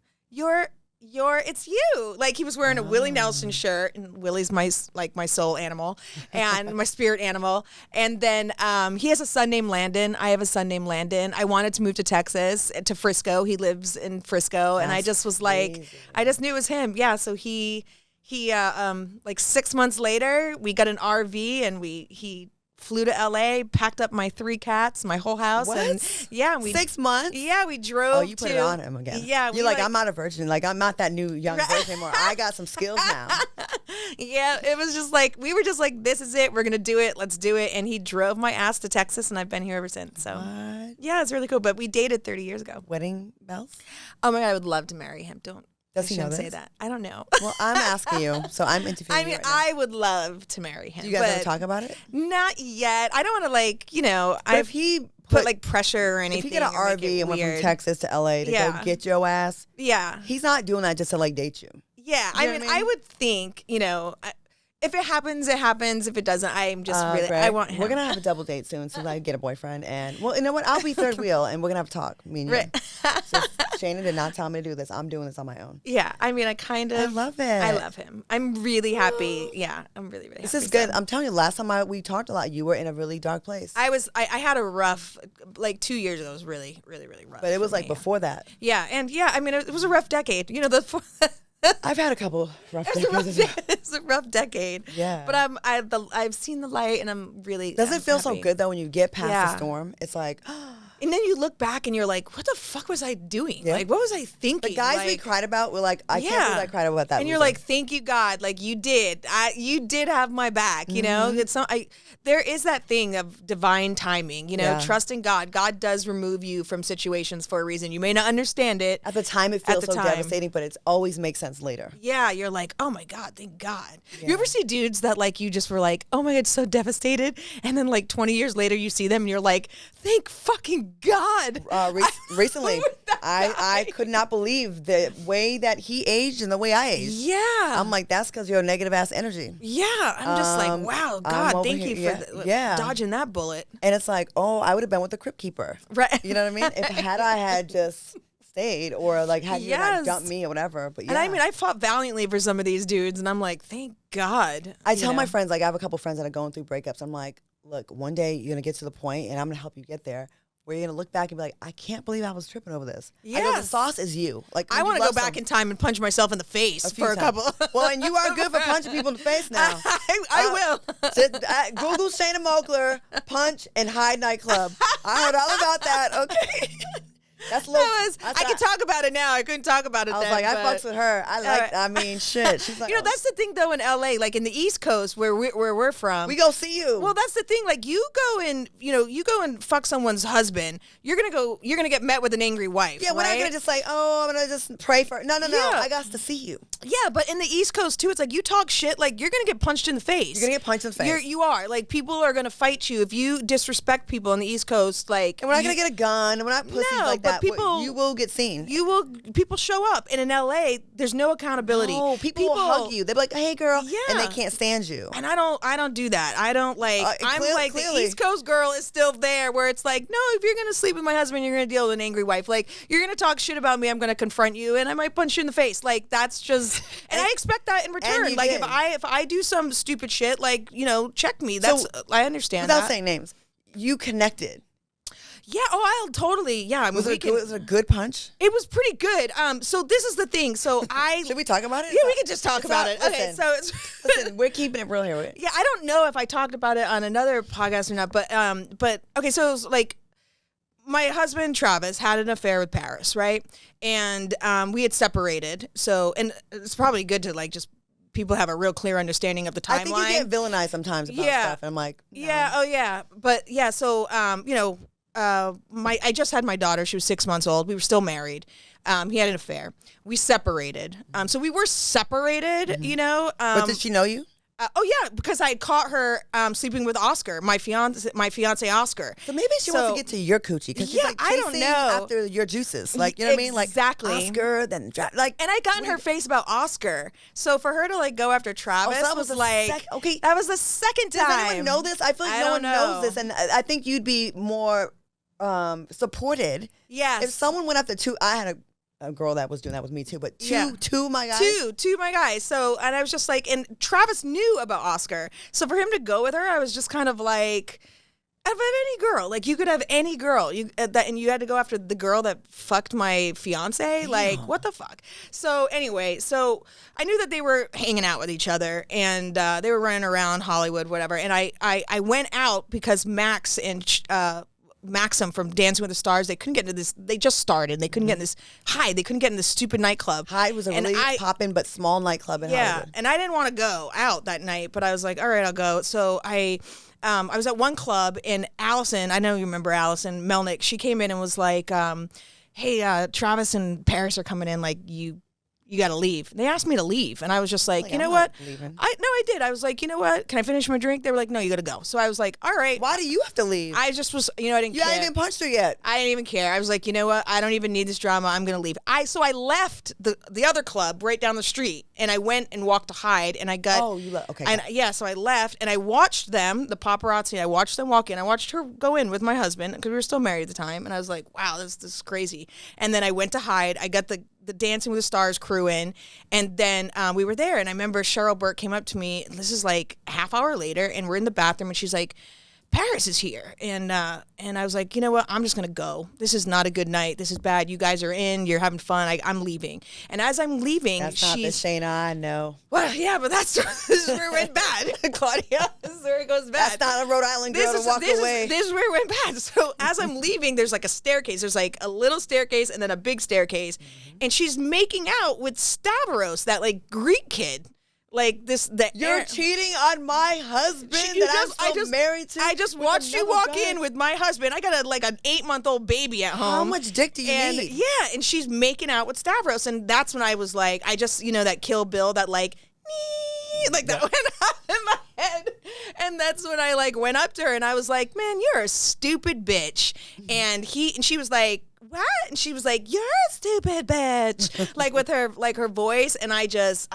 It's you. Like he was wearing a Willie Nelson shirt, and Willie's my soul animal and my spirit animal. And then he has a son named Landon. I have a son named Landon. I wanted to move to Texas, to Frisco. He lives in Frisco. And I just was like, I just knew it was him. Yeah. So he like 6 months later, we got an RV and he flew to LA, packed up my 3 cats, my whole house. What? And yeah, 6 months? Yeah, we drove. Oh, you put it on him again. Yeah. You're like, I'm not a virgin. Like, I'm not that new young virgin anymore. I got some skills now. Yeah, it was just like, we were just like, this is it. We're going to do it. Let's do it. And he drove my ass to Texas, and I've been here ever since. So, yeah, it's really cool. But we dated 30 years ago. Wedding bells? Oh, my God, I would love to marry him. Does he know this? Say that. I don't know. Well, I'm asking you, so I'm interviewing you right now. I would love to marry him. Do you guys want to talk about it? Not yet. I don't want to, like, you know, if he put like pressure or anything. If he get an RV and went from Texas to LA to go get your ass, he's not doing that just to like date you. Yeah, I mean, I would think, you know, if it happens, it happens. If it doesn't, I'm just really, Greg, I want him. We're going to have a double date soon I get a boyfriend. And, well, you know what? I'll be third wheel, and we're going to have a talk, me and you. Right. So Shanna did not tell me to do this. I'm doing this on my own. Yeah, I mean, I love it. I love him. I'm really happy. Yeah, I'm really, really happy. This is good. I'm telling you, last time we talked a lot, you were in a really dark place. I had a rough, like 2 years ago, it was really, really, really rough. But it was like before that. Yeah, and yeah, I mean, it was a rough decade. You know, I've had a couple rough decades. It's a rough decade. Yeah. But I've seen the light, and I'm really. Doesn't it feel happy. so good though when you get past the storm? It's like. And then you look back and you're like, what the fuck was I doing? Like, what was I thinking? The guys we cried about were like, I can't believe I cried about that. And you're like, thank you, God. Like, you did. You did have my back, you know? There is that thing of divine timing, you know, trusting God. God does remove you from situations for a reason. You may not understand it. At the time, it feels so devastating, but it always makes sense later. Yeah, you're like, oh my God, thank God. Yeah. You ever see dudes that like, you just were like, oh my God, so devastated. And then like 20 years later, you see them and you're like, thank fucking God. Recently, I could not believe the way that he aged and the way I aged. Yeah. I'm like, that's because you're negative ass energy. Yeah. I'm just like, wow, God, thank you for dodging that bullet. And it's like, oh, I would have been with the Crypt Keeper. Right. You know what I mean? If I had just stayed or like had you like dumped me or whatever. But yeah. And I mean, I fought valiantly for some of these dudes, and I'm like, thank God. I tell my friends, like I have a couple friends that are going through breakups. I'm like, look, one day you're going to get to the point, and I'm going to help you get there, where you're going to look back and be like, I can't believe I was tripping over this. Yes. I go, the sauce is you. Like I want to go back in time and punch myself in the face for a couple. Well, and you are good for punching people in the face now. I will. Google Shanna Moakler, punch and hide nightclub. I heard all about that. Okay. That's I can talk about it now. I couldn't talk about it then. I was like, I fucks with her. I mean, shit. She's like, you know, that's the thing though in LA, like in the East Coast where we're from. We go see you. Well, that's the thing. Like you go and fuck someone's husband. You're gonna get met with an angry wife. Yeah, we're not gonna just like, oh, I'm gonna just pray for. No. I got to see you. Yeah, but in the East Coast too, it's like you talk shit, like you're gonna get punched in the face. You're gonna get punched in the face. You are. Like people are gonna fight you if you disrespect people on the East Coast. Like, and we're not gonna get a gun. And we're not pussies like that. People, you will get seen. People show up, and in LA, there's no accountability. Oh, people will hug you. They're like, "Hey, girl," and they can't stand you. And I don't do that. I don't like. I'm like clearly. The East Coast girl is still there, where it's like, no, if you're gonna sleep with my husband, you're gonna deal with an angry wife. Like you're gonna talk shit about me, I'm gonna confront you, and I might punch you in the face. Like that's just, and I expect that in return. Like if I do some stupid shit, like check me. That's I understand. Without saying names, you connected. Yeah. Oh, I'll totally. Yeah. Was it a good punch? It was pretty good. So this is the thing. So should we talk about it? Yeah, we can just talk about it. Okay. So listen, we're keeping it real here. Yeah, I don't know if I talked about it on another podcast or not, but okay. So it was like my husband Travis had an affair with Paris, right? And we had separated. So, and it's probably good to like just people have a real clear understanding of the timeline. I think you get villainized sometimes about stuff, and I'm like, no. Yeah, oh yeah, but yeah. So, you know, I just had my daughter. She was 6 months old. We were still married. He had an affair. We separated. So we were separated. You know. But did she know you? Oh yeah, because I had caught her sleeping with Oscar, my fiance Oscar. So maybe she wants to get to your coochie because she's like I don't know after your juices, like you know what I mean, like exactly Oscar, then like. And I got in her face about Oscar, so for her to like go after Travis so that was like okay. That was the second time. Does anyone know this? I feel like no one knows this, and I think you'd be more supported. Yes. If someone went after two, I had a girl that was doing that with me too, but two my guys. Two my guys. So, and I was just like, and Travis knew about Oscar. So for him to go with her, I was just kind of like, of any girl, like you could have any girl, and you had to go after the girl that fucked my fiance. Damn. Like, what the fuck? So anyway, so I knew that they were hanging out with each other, and they were running around Hollywood, whatever. And I went out because Max and Maxim from Dancing with the Stars, they couldn't get into this. They just started. They couldn't get in this Hyde. They couldn't get in this stupid nightclub. Hyde was a really poppin' but small nightclub in Hollywood. And I didn't want to go out that night, but I was like, all right, I'll go. So I was at one club, and Allison, I know you remember Allison Melnick, she came in and was like, hey, Travis and Paris are coming in, like you got to leave. They asked me to leave, and I was just like, you know what? I did. I was like, you know what? Can I finish my drink? They were like, no, you got to go. So I was like, all right. Why do you have to leave? I just was, I didn't care. You hadn't even punched her yet. I didn't even care. I was like, you know what? I don't even need this drama. I'm going to leave. So I left the other club right down the street, and I went and walked to Hyde, and I got. Oh, you left. Okay. And yeah, so I left, and I watched them, the paparazzi. I watched them walk in. I watched her go in with my husband because we were still married at the time, and I was like, wow, this is crazy. And then I went to Hyde. I got the Dancing with the Stars crew in, and then we were there, and I remember Cheryl Burke came up to me, this is like a half hour later, and we're in the bathroom, and she's like, Paris is here, and I was like, you know what, I'm just gonna go. This is not a good night. This is bad. You guys are in. You're having fun. I'm leaving. And as I'm leaving, that's not the Shanna I know. Well, yeah, but this is where it went bad, Claudia. This is where it goes bad. That's not a Rhode Island girl to walk away. This is where it went bad. So as I'm leaving, there's like a staircase. There's like a little staircase and then a big staircase, and she's making out with Stavros, that like Greek kid. Like this, you're cheating on my husband I'm still married to. I just watched you walk in with my husband. I got an 8-month-old baby at home. How much dick do you need? Yeah, and she's making out with Stavros, and that's when I was like, I just that Kill Bill, that like that went off in my head, and that's when I like went up to her and I was like, man, you're a stupid bitch, and she was like, what? And she was like, you're a stupid bitch, like with her voice, and I just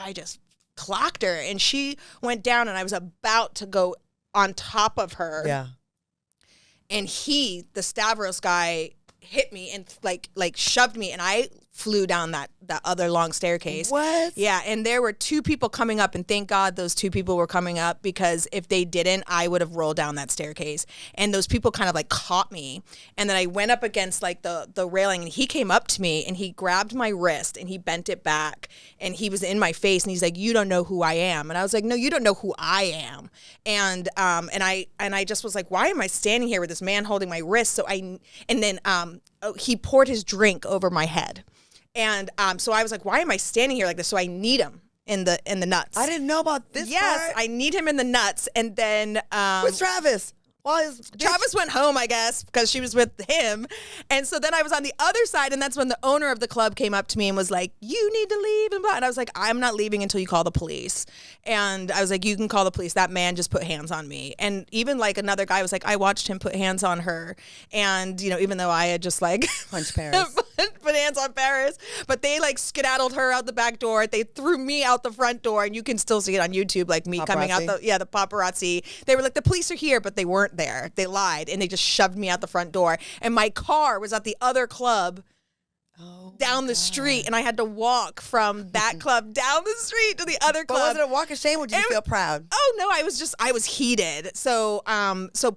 clocked her, and she went down, and I was about to go on top of her. Yeah. And the Stavros guy, hit me and like shoved me, and I flew down that other long staircase. What? Yeah, and there were two people coming up, and thank God those two people were coming up, because if they didn't, I would have rolled down that staircase. And those people kind of like caught me, and then I went up against like the railing, and he came up to me, and he grabbed my wrist, and he bent it back, and he was in my face, and he's like, you don't know who I am. And I was like, no, you don't know who I am. And I just was like, why am I standing here with this man holding my wrist? He poured his drink over my head. And so I was like, why am I standing here like this? So I need him in the nuts. I didn't know about this Yes, part. I need him in the nuts. And then where's Travis? Travis went home, I guess, because she was with him. And so then I was on the other side, and that's when the owner of the club came up to me and was like, you need to leave, and blah. And I was like, I'm not leaving until you call the police. And I was like, you can call the police. That man just put hands on me. And even like another guy was like, I watched him put hands on her. And, even though I had just like punched Paris. put hands on Paris, but they like skedaddled her out the back door. They threw me out the front door, and you can still see it on YouTube, like me coming out the paparazzi. They were like, the police are here, but they weren't there. They lied, and they just shoved me out the front door, and my car was at the other club down the street, and I had to walk from that club down the street to the other club. But was it a walk of shame, or did you feel proud? Oh don't know. I was heated. So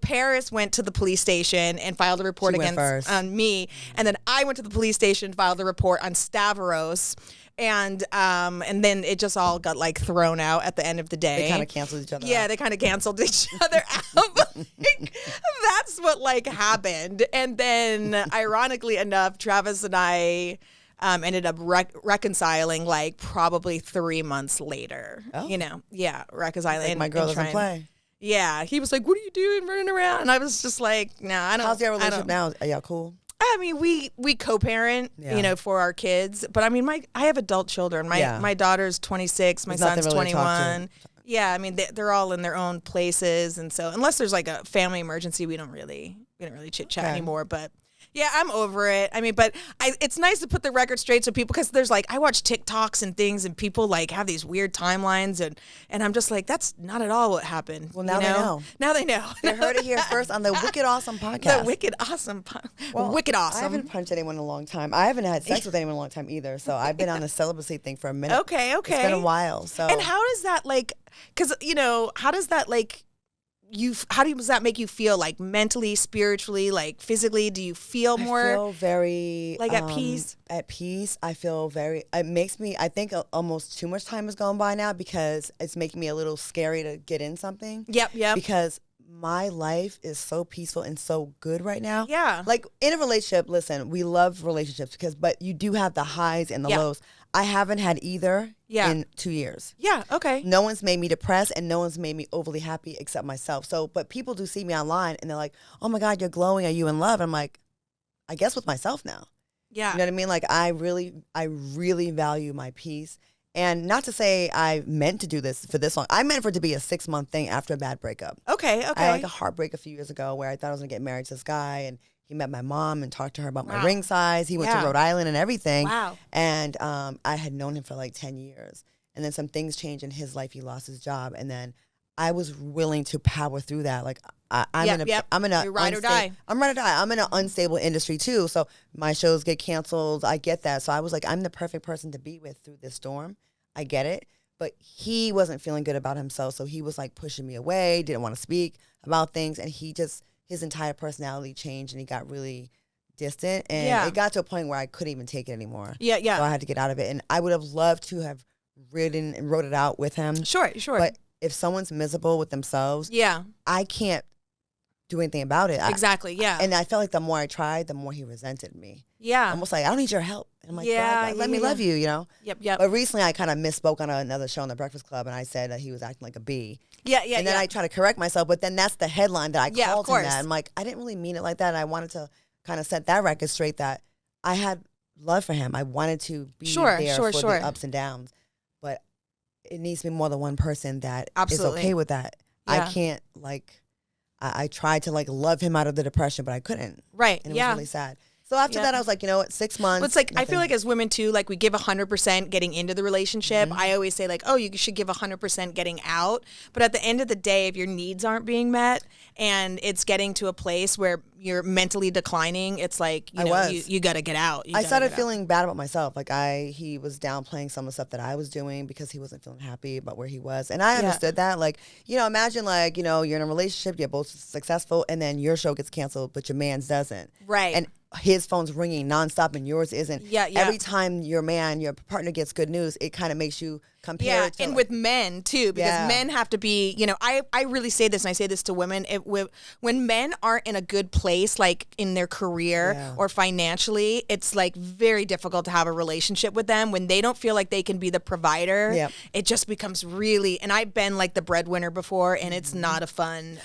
Paris went to the police station and filed a report against me, and then I went to the police station and filed a report on Stavros. And then it just all got like thrown out at the end of the day. They kind of canceled each other out. Yeah, they kind of canceled each other out. Like, that's what like happened. And then ironically enough, Travis and I ended up reconciling like probably 3 months later. Oh. You know, yeah, reconciling. Like my girl doesn't play. Yeah, he was like, "What are you doing running around?" And I was just like, "No, I don't." How's your relationship now? Are y'all cool? I mean, we co-parent, you know, for our kids. But I mean, I have adult children. My daughter's 26, my son's really 21. Yeah, I mean, they're all in their own places, and so unless there's like a family emergency, we don't really chit chat anymore. But yeah, I'm over it. I mean, but it's nice to put the record straight so people, because there's like, I watch TikToks and things, and people like have these weird timelines, and I'm just like, that's not at all what happened. Well, now they know. Now they know. They heard it here first on the Wicked Awesome podcast. The Wicked Awesome. Wicked Awesome. I haven't punched anyone in a long time. I haven't had sex with anyone in a long time either. So I've been on the celibacy thing for a minute. Okay. It's been a while. So. And how does that like? Because how does that like? How does that make you feel, like mentally, spiritually, like physically? Do you feel more? I feel very like at peace. At peace. I feel very. It makes me. I think almost too much time has gone by now because it's making me a little scary to get in something. Yep. Because my life is so peaceful and so good right now. Yeah. Like in a relationship, listen, we love relationships but you do have the highs and the lows. I haven't had either in 2 years. Yeah, okay. No one's made me depressed and no one's made me overly happy except myself. So, but people do see me online and they're like, "Oh my God, you're glowing. Are you in love?" I'm like, I guess with myself now. Yeah. You know what I mean? Like I really value my peace. And not to say I meant to do this for this long. I meant for it to be a 6-month thing after a bad breakup. Okay. I had like a heartbreak a few years ago where I thought I was going to get married to this guy, and he met my mom and talked to her about my ring size. He went to Rhode Island and everything. Wow. And I had known him for like 10 years. And then some things changed in his life. He lost his job. And then I was willing to power through that. Like I'm in a You're ride or die. I'm ride or die. I'm in an unstable industry too. So my shows get canceled. I get that. So I was like, I'm the perfect person to be with through this storm. I get it. But he wasn't feeling good about himself. So he was like pushing me away, didn't want to speak about things. And his entire personality changed and he got really distant. And it got to a point where I couldn't even take it anymore. Yeah. So I had to get out of it. And I would have loved to have written and wrote it out with him. Sure. But if someone's miserable with themselves, I can't do anything about it. Exactly, And I felt like the more I tried, the more he resented me. Yeah. Almost like, I don't need your help. And I'm like, God, let me love you, you know? Yep. But recently I kind of misspoke on another show on The Breakfast Club, and I said that he was acting like a bee. And then I try to correct myself, but then that's the headline that I called him that. I'm like, I didn't really mean it like that. And I wanted to kind of set that record straight that I had love for him. I wanted to be there for the ups and downs. But it needs to be more than one person that is okay with that. I can't, like, I tried to, like, love him out of the depression, but I couldn't. Right, and it was really sad. So after that, I was like, you know what, 6 months. Well, it's like, nothing. I feel like as women too, like we give 100% getting into the relationship. I always say like, oh, you should give 100% getting out. But at the end of the day, if your needs aren't being met and it's getting to a place where you're mentally declining, it's like, you got to get out. I started feeling bad about myself. Like he was downplaying some of the stuff that I was doing because he wasn't feeling happy about where he was. And I understood that. Like, you know, imagine like, you know, you're in a relationship, you're both successful, and then your show gets canceled, but your man's doesn't. Right. And his phone's ringing nonstop and yours isn't. Every time your partner gets good news, it kind of makes you compare it to. And with men too, because men have to be, you know, I really say this, and I say this to women, when men aren't in a good place, like in their career or financially, it's like very difficult to have a relationship with them. When they don't feel like they can be the provider, it just becomes really, and I've been like the breadwinner before, and it's not a fun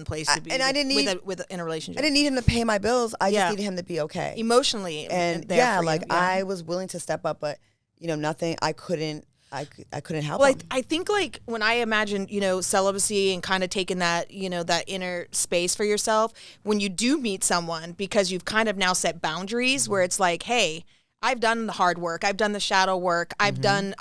place to be. And I didn't need in a relationship. I didn't need him to pay my bills. I just needed him to be okay emotionally, and I was willing to step up, but you know, nothing. I couldn't help him. I think like when I imagine, you know, celibacy and kind of taking that, you know, that inner space for yourself, when you do meet someone, because you've kind of now set boundaries where it's like, hey, I've done the hard work. I've done the shadow work. I've done,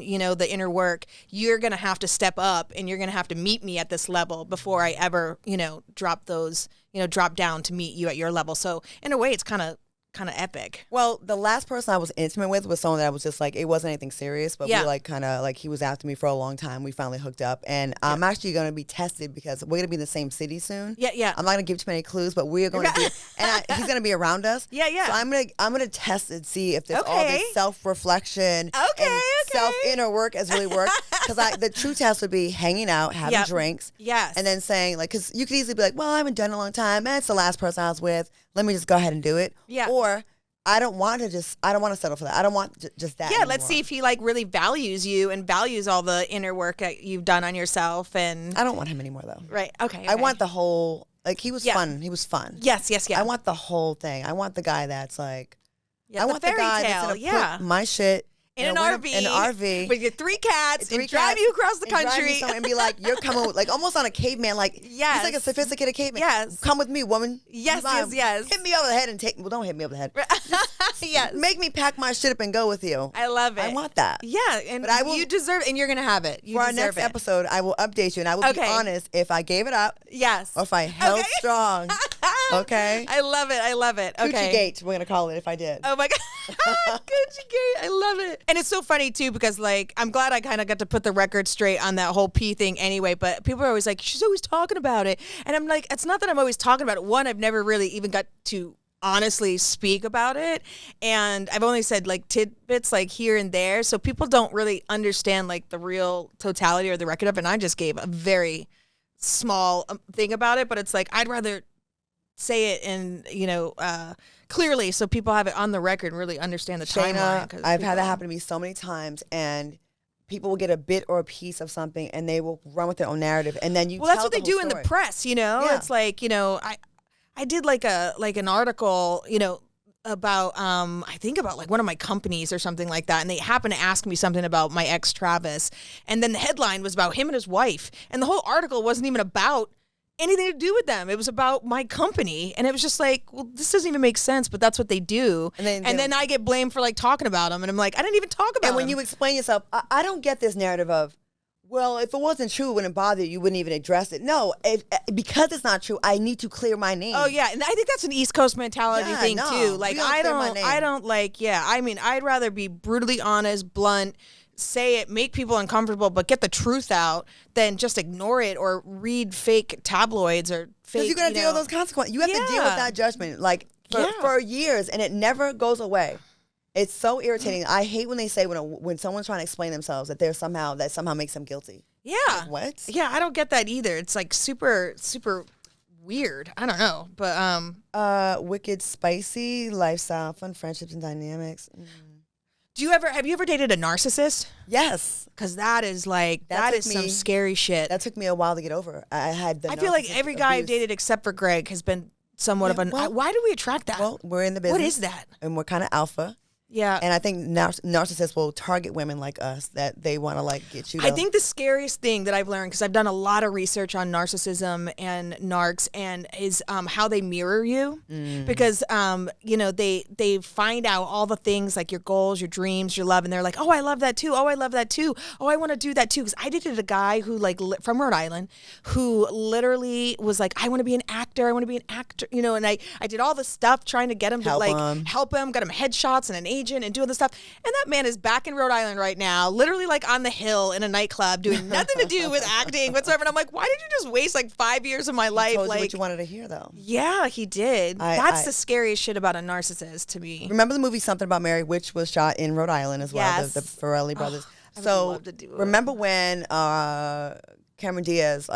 you know, the inner work. You're going to have to step up and you're going to have to meet me at this level before I ever, you know, drop down to meet you at your level. So in a way, it's kind of kind of epic. Well, the last person I was intimate with was someone that I was just like, it wasn't anything serious, but we were like kind of like, he was after me for a long time. We finally hooked up, and I'm actually going to be tested because we're going to be in the same city soon. Yeah. I'm not going to give too many clues, but we're going to be, and he's going to be around us. Yeah. So I'm gonna test and see if there's all this self-reflection and self-inner work has really worked. Because the true test would be hanging out, having drinks, and then saying like, because you could easily be like, well, I haven't done it in a long time. It's the last person I was with. Let me just go ahead and do it. Yeah. Or I don't want to settle for that. I don't want just that. Yeah, let's see if he like really values you and values all the inner work that you've done on yourself. And I don't want him anymore though. Right. Okay. I want the whole, like, he was fun. He was fun. Yes. I want the whole thing. I want the guy that's like, I want the guy that's gonna put my shit in an RV with your 3 cats and drive you across the country and be like, you're coming with, like, almost on a caveman, like, he's like a sophisticated caveman. Yes. Come with me, woman. Yes. Hit me over the head and don't hit me over the head. Yes. Make me pack my shit up and go with you. I love it. I want that. Yeah, but you deserve it, and you're going to have it. For our next episode, I will update you, and I will be honest if I gave it up. Yes. Or if I held strong. Okay? I love it. Okay. Gucci Gate, we're going to call it if I did. Oh, my God. Gucci Gate. I love it. And it's so funny, too, because, like, I'm glad I kind of got to put the record straight on that whole P thing anyway, but people are always like, she's always talking about it. And I'm like, it's not that I'm always talking about it. One, I've never really even got to honestly speak about it, and I've only said like tidbits like here and there, so people don't really understand like the real totality or the record of it. And I just gave a very small thing about it, but it's like I'd rather say it in clearly so people have it on the record and really understand the timeline. I've had that happen to me so many times, and people will get a bit or a piece of something and they will run with their own narrative, and then that's what they do in the press, it's like, I did like an article, about I think about like one of my companies or something like that, and they happened to ask me something about my ex Travis, and then the headline was about him and his wife, and the whole article wasn't even about anything to do with them. It was about my company, and it was just like, well, this doesn't even make sense, but that's what they do. And then I get blamed for like talking about them, and I'm like, I didn't even talk about them. And when you explain yourself, I don't get this narrative of, well, if it wasn't true, it wouldn't bother you. You wouldn't even address it. No, because it's not true, I need to clear my name. Oh yeah, and I think that's an East Coast mentality thing too. Like I don't like. Yeah, I mean, I'd rather be brutally honest, blunt, say it, make people uncomfortable, but get the truth out than just ignore it or read fake tabloids or fake. Because you're gonna deal with those consequences. You have to deal with that judgment, like for years, and it never goes away. It's so irritating. I hate when they say when someone's trying to explain themselves that somehow makes them guilty. Yeah. Like, what? Yeah, I don't get that either. It's like super, super weird. I don't know, but wicked, spicy lifestyle, fun friendships and dynamics. Have you ever dated a narcissist? Yes, because that is some scary shit. That took me a while to get over. I feel like every guy I've dated except for Greg has been somewhat of an. Why do we attract that? Well, we're in the business. What is that? And we're kind of alpha. Yeah. And I think narcissists will target women like us that they want to like get you. I think the scariest thing that I've learned, because I've done a lot of research on narcissism and narcs, and is how they mirror you. Because, they find out all the things like your goals, your dreams, your love, and they're like, oh, I love that too. Oh, I love that too. Oh, I want to do that too. Because I dated a guy who from Rhode Island who literally was like, I want to be an actor. I want to be an actor. And I did all the stuff trying to get him to help him, got him headshots and an agent and doing this stuff, and that man is back in Rhode Island right now, literally like on the hill in a nightclub doing nothing to do with acting whatsoever. And I'm like, why did you just waste like 5 years of my life? Told you what you wanted to hear, though. Yeah, he did. That's the scariest shit about a narcissist to me. Remember the movie Something About Mary, which was shot in Rhode Island as well, yes. the Farrelly brothers. I would love to do it. Remember when Cameron Diaz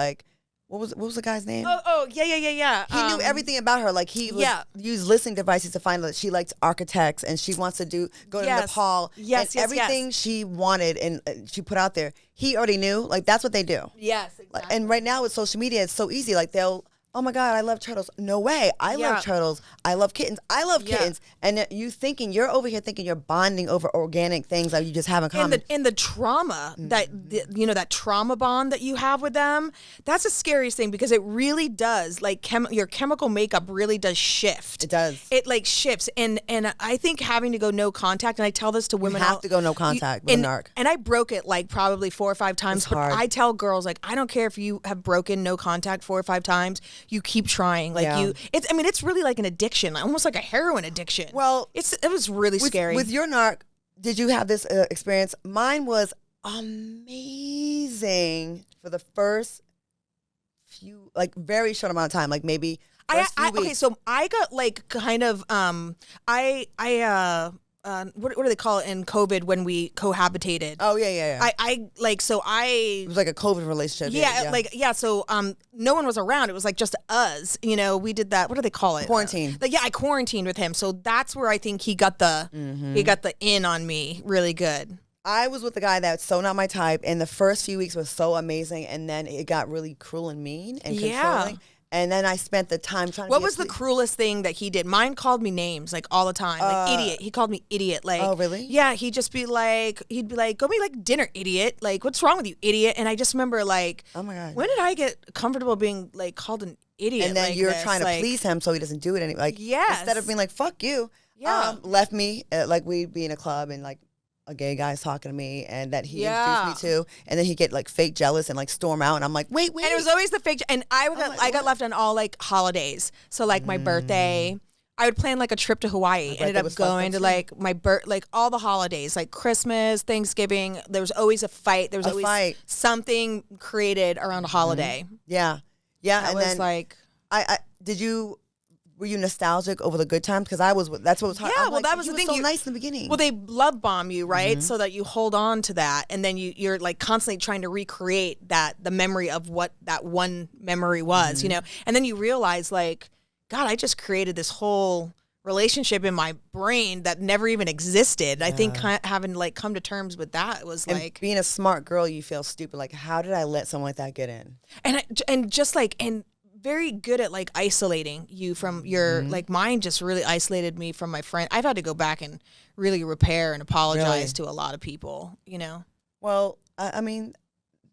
what was the guy's name? Oh, yeah. He knew everything about her. Like he would use listening devices to find out that she liked architects and she wants to go to Nepal. Yes, everything she wanted and she put out there. He already knew. Like that's what they do. Yes, exactly. And right now with social media, it's so easy. Like oh my God, I love turtles. No way. I love turtles. I love kittens. I love kittens. And you're over here thinking you're bonding over organic things that you just have in common. And the trauma that trauma bond that you have with them, that's the scariest thing, because it really does, like your chemical makeup really does shift. It does. It like shifts. And I think having to go no contact, and I tell this to women. You have to go no contact with a narc. And I broke it like probably 4 or 5 times. It's hard. I tell girls, like, I don't care if you have broken no contact 4 or 5 times. you keep trying. Like it's really like an addiction, almost like a heroin addiction. Well, it was really scary. With your narc, did you have this experience? Mine was amazing for the first few, like very short amount of time, like maybe okay, so I got like kind of what do they call it in COVID when we cohabitated? Oh yeah. I it was like a COVID relationship. So no one was around. It was like just us. You know, we did that. What do they call it? Quarantine. I quarantined with him. So that's where I think he got the in on me really good. I was with a guy that's so not my type, and the first few weeks was so amazing, and then it got really cruel and mean and controlling. And then I spent the time trying to What was the cruelest thing that he did? Mine called me names like all the time. Like idiot. He called me idiot. Like, oh, really? Yeah, he'd be like, go make like dinner, idiot. Like, what's wrong with you, idiot? And I just remember like, oh my God, when did I get comfortable being like called an idiot? And then like you're this? trying to please him so he doesn't do it anymore. Like, instead of being like, fuck you. Yeah. Left me, like we'd be in a club and like, a gay guy's talking to me and that he introduced me to, and then he'd get like fake jealous and like storm out, and I'm like, wait. And it was always the fake, and I got left on all like holidays. So like my birthday, I would plan like a trip to Hawaii. Ended up going to like my like all the holidays, like Christmas, Thanksgiving. There was always a fight. There was always something created around a holiday. Yeah. That and was then like, were you nostalgic over the good times? Because that's what was hard. Yeah, well, that was the thing. So nice in the beginning. Well, they love bomb you, right? So that you hold on to that, and then you're like constantly trying to recreate the memory of what that one memory was, you know. And then you realize, like, God, I just created this whole relationship in my brain that never even existed. I think having like come to terms with that was and like being a smart girl. You feel stupid. Like, how did I let someone like that get in? And very good at like isolating you from your like mine just really isolated me from my friend. I've had to go back and really repair and apologize to a lot of people, you know. Well, I mean,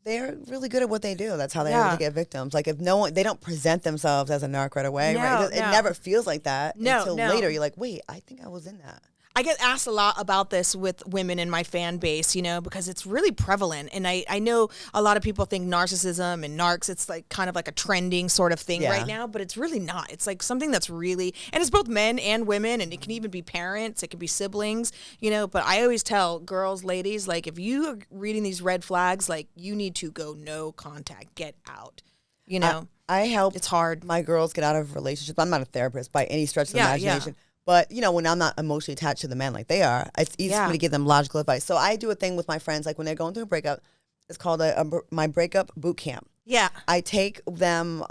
they're really good at what they do. That's how they're able to get victims. Like if they don't present themselves as a narc right away, right? It never feels like that until later. You're like, wait, I think I was in that. I get asked a lot about this with women in my fan base, you know, because it's really prevalent. And I know a lot of people think narcissism and narcs, it's like kind of like a trending sort of thing right now, but it's really not. It's like something that's really, and it's both men and women, and it can even be parents, it can be siblings, you know, but I always tell girls, ladies, like if you are reading these red flags, like you need to go no contact, get out, you know. I help it's hard. My girls get out of relationships. I'm not a therapist by any stretch of the imagination. But, you know, when I'm not emotionally attached to the man like they are, it's easy for me to give them logical advice. So I do a thing with my friends, like when they're going through a breakup, it's called my breakup boot camp. Yeah. I take them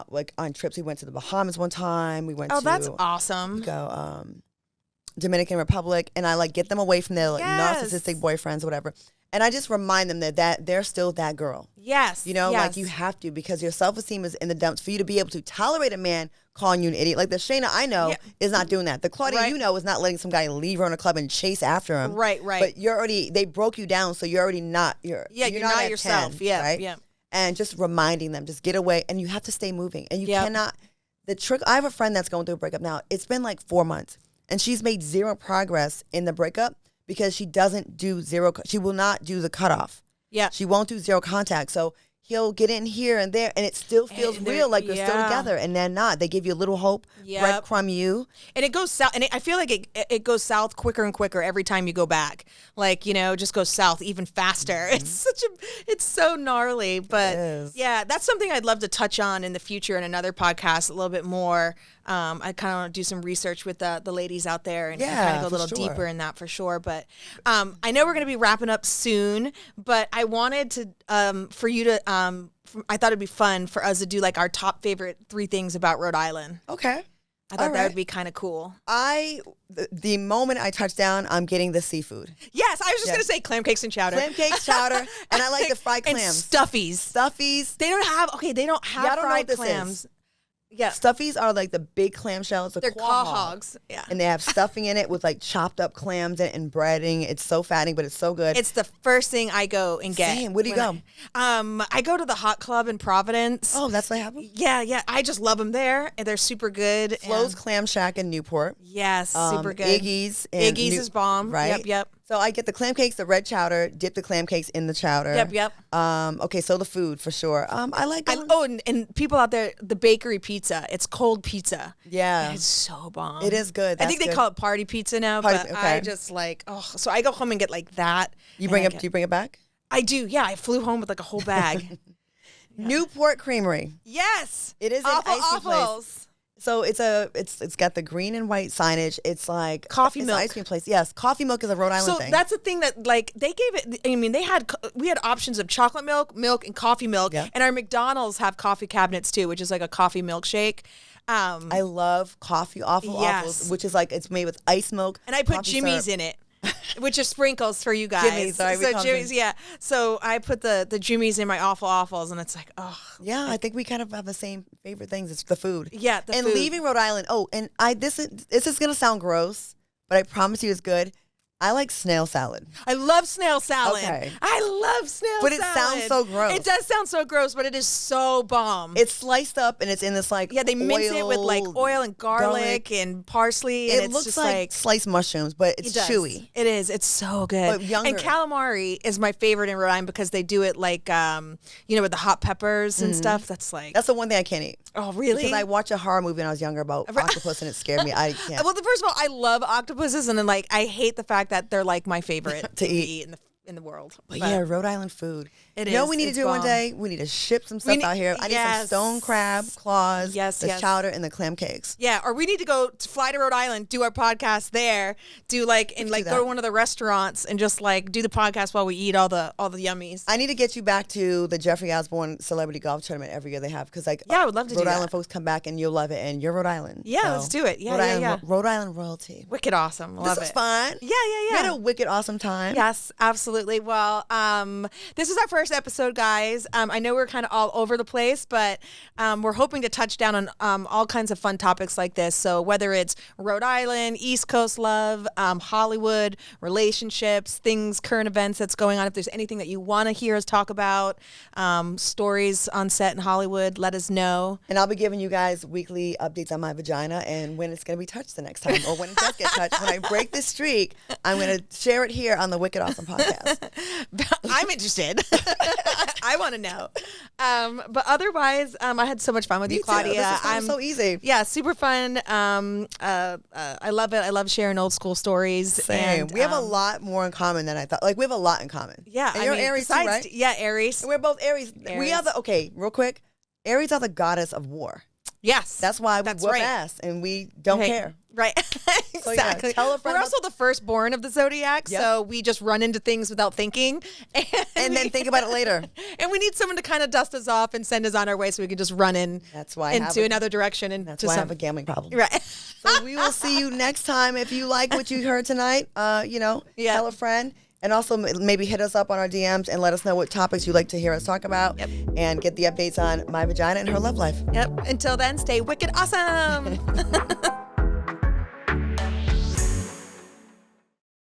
like on trips. We went to the Bahamas one time. We went to... Oh, that's awesome. Dominican Republic. And I like get them away from their like, narcissistic boyfriends or whatever. And I just remind them that they're still that girl. Yes. You know, like you have to, because your self-esteem is in the dumps for you to be able to tolerate a man calling you an idiot. Like the Shanna I know is not doing that. The Claudia you know is not letting some guy leave her in a club and chase after him. Right. But they broke you down, so you're already not. You're not yourself. 10, right? Yeah. And just reminding them, just get away, and you have to stay moving. And you cannot. The trick. I have a friend that's going through a breakup now. It's been like 4 months, and she's made zero progress in the breakup because she doesn't do zero. She will not do the cutoff. Yeah. She won't do zero contact. So he'll get in here and there, and it still feels real, like you're still together, and they're not. They give you a little hope, breadcrumb you. And it goes south, and I feel like it goes south quicker and quicker every time you go back. Like, you know, it just goes south even faster. It's so gnarly. But yeah, that's something I'd love to touch on in the future in another podcast a little bit more. I kind of want to do some research with the ladies out there and kind of go a little deeper in that for sure. But I know we're going to be wrapping up soon, but I wanted to, for you to, I thought it'd be fun for us to do like our top favorite 3 things about Rhode Island. Okay. I thought that would be kind of cool. The moment I touch down, I'm getting the seafood. Yes, I was just going to say clam cakes and chowder. Clam cakes, chowder, and I like the fried clams. And stuffies. They don't have fried clams. Yeah. Stuffies are like the big clamshells. They're quahogs. Hogs. Yeah. And they have stuffing in it with like chopped up clams and breading. It's so fattening, but it's so good. It's the first thing I go and get. Same. Where do you go? I go to the Hot Club in Providence. Oh, that's what happened? Yeah. I just love them there. And they're super good. Flo's Clam Shack in Newport. Yes, super good. Iggy's is bomb. Right? Yep. So I get the clam cakes, the red chowder, dip the clam cakes in the chowder. Yep. Okay, so the food for sure. I like and people out there, the bakery pizza. It's cold pizza. Yeah. It's so bomb. It is good. I think they call it party pizza now, but I just like, so I go home and get like that. Do you bring it back? I do, yeah. I flew home with like a whole bag. Newport Creamery. Yes. It is an ice cream place. So it's got the green and white signage. It's like coffee milk. Ice cream place. Yes, coffee milk is a Rhode Island thing. So that's the thing that like they gave it. I mean, we had options of chocolate milk, and coffee milk, and our McDonald's have coffee cabinets too, which is like a coffee milkshake. I love coffee waffles, which is like it's made with ice milk, and I put Jimmy's in it. Which is sprinkles for you guys. Jimmy's, sorry, so Jimmy's, yeah. So I put the Jimmy's in my awful waffles, and it's like, oh. Yeah, I think we kind of have the same favorite things. It's the food. Yeah, the food. And leaving Rhode Island. Oh, and this is gonna sound gross, but I promise you it's good. I like snail salad. I love snail salad. Okay. I love snail salad. But it sounds so gross. It does sound so gross, but it is so bomb. It's sliced up and it's in this like they mince it with like oil and garlic and parsley. And it looks just like sliced mushrooms, but it's chewy. It is. It's so good. But younger. And calamari is my favorite in Rhode Island because they do it like with the hot peppers and stuff. That's the one thing I can't eat. Oh, really? Because I watched a horror movie when I was younger about octopus and it scared me. I can't. Well, first of all, I love octopuses, and then like I hate the fact that they're like my favorite to eat in the world. But yeah, Rhode Island food. It is. You know what we need to do one day? We need to ship some stuff out here. I need some stone crab claws, the chowder, and the clam cakes. Yeah, or we need to fly to Rhode Island, do our podcast there, go to one of the restaurants and just like do the podcast while we eat all the yummies. I need to get you back to the Jeffrey Osborne Celebrity Golf Tournament every year they have because I would love to do Rhode that. Island folks come back and you'll love it, and you're Rhode Island. Yeah, so let's do it. Yeah, Rhode Island royalty. Wicked awesome. Love this was fun. Yeah. We had a wicked awesome time. Yes, absolutely. Well, this is our first episode, guys. I know we're kind of all over the place, but we're hoping to touch down on all kinds of fun topics like this. So whether it's Rhode Island, East Coast love, Hollywood, relationships, current events that's going on, if there's anything that you want to hear us talk about, stories on set in Hollywood, let us know. And I'll be giving you guys weekly updates on my vagina and when it's going to be touched the next time, or when it does get touched. When I break this streak, I'm going to share it here on the Wicked Awesome podcast. I'm interested. I want to know. But otherwise, I had so much fun with you, Claudia. I'm so easy. Yeah, super fun. I love it. I love sharing old school stories. Same. And, we have a lot more in common than I thought. Like, we have a lot in common. Yeah. And you're Aries too, right? Yeah, Aries. And we're both Aries. We are real quick. Aries are the goddess of war. Yes. That's why we whoop ass and we don't care. Right. Exactly. Tell a friend. We're also the firstborn of the Zodiac, so we just run into things without thinking. And then think about it later. And we need someone to kind of dust us off and send us on our way so we can just run into another direction. And that's why I have a gambling problem. Right. So we will see you next time. If you like what you heard tonight, tell a friend. And also maybe hit us up on our DMs and let us know what topics you'd like to hear us talk about. Yep. And get the updates on my vagina and her love life. Yep. Until then, stay wicked awesome.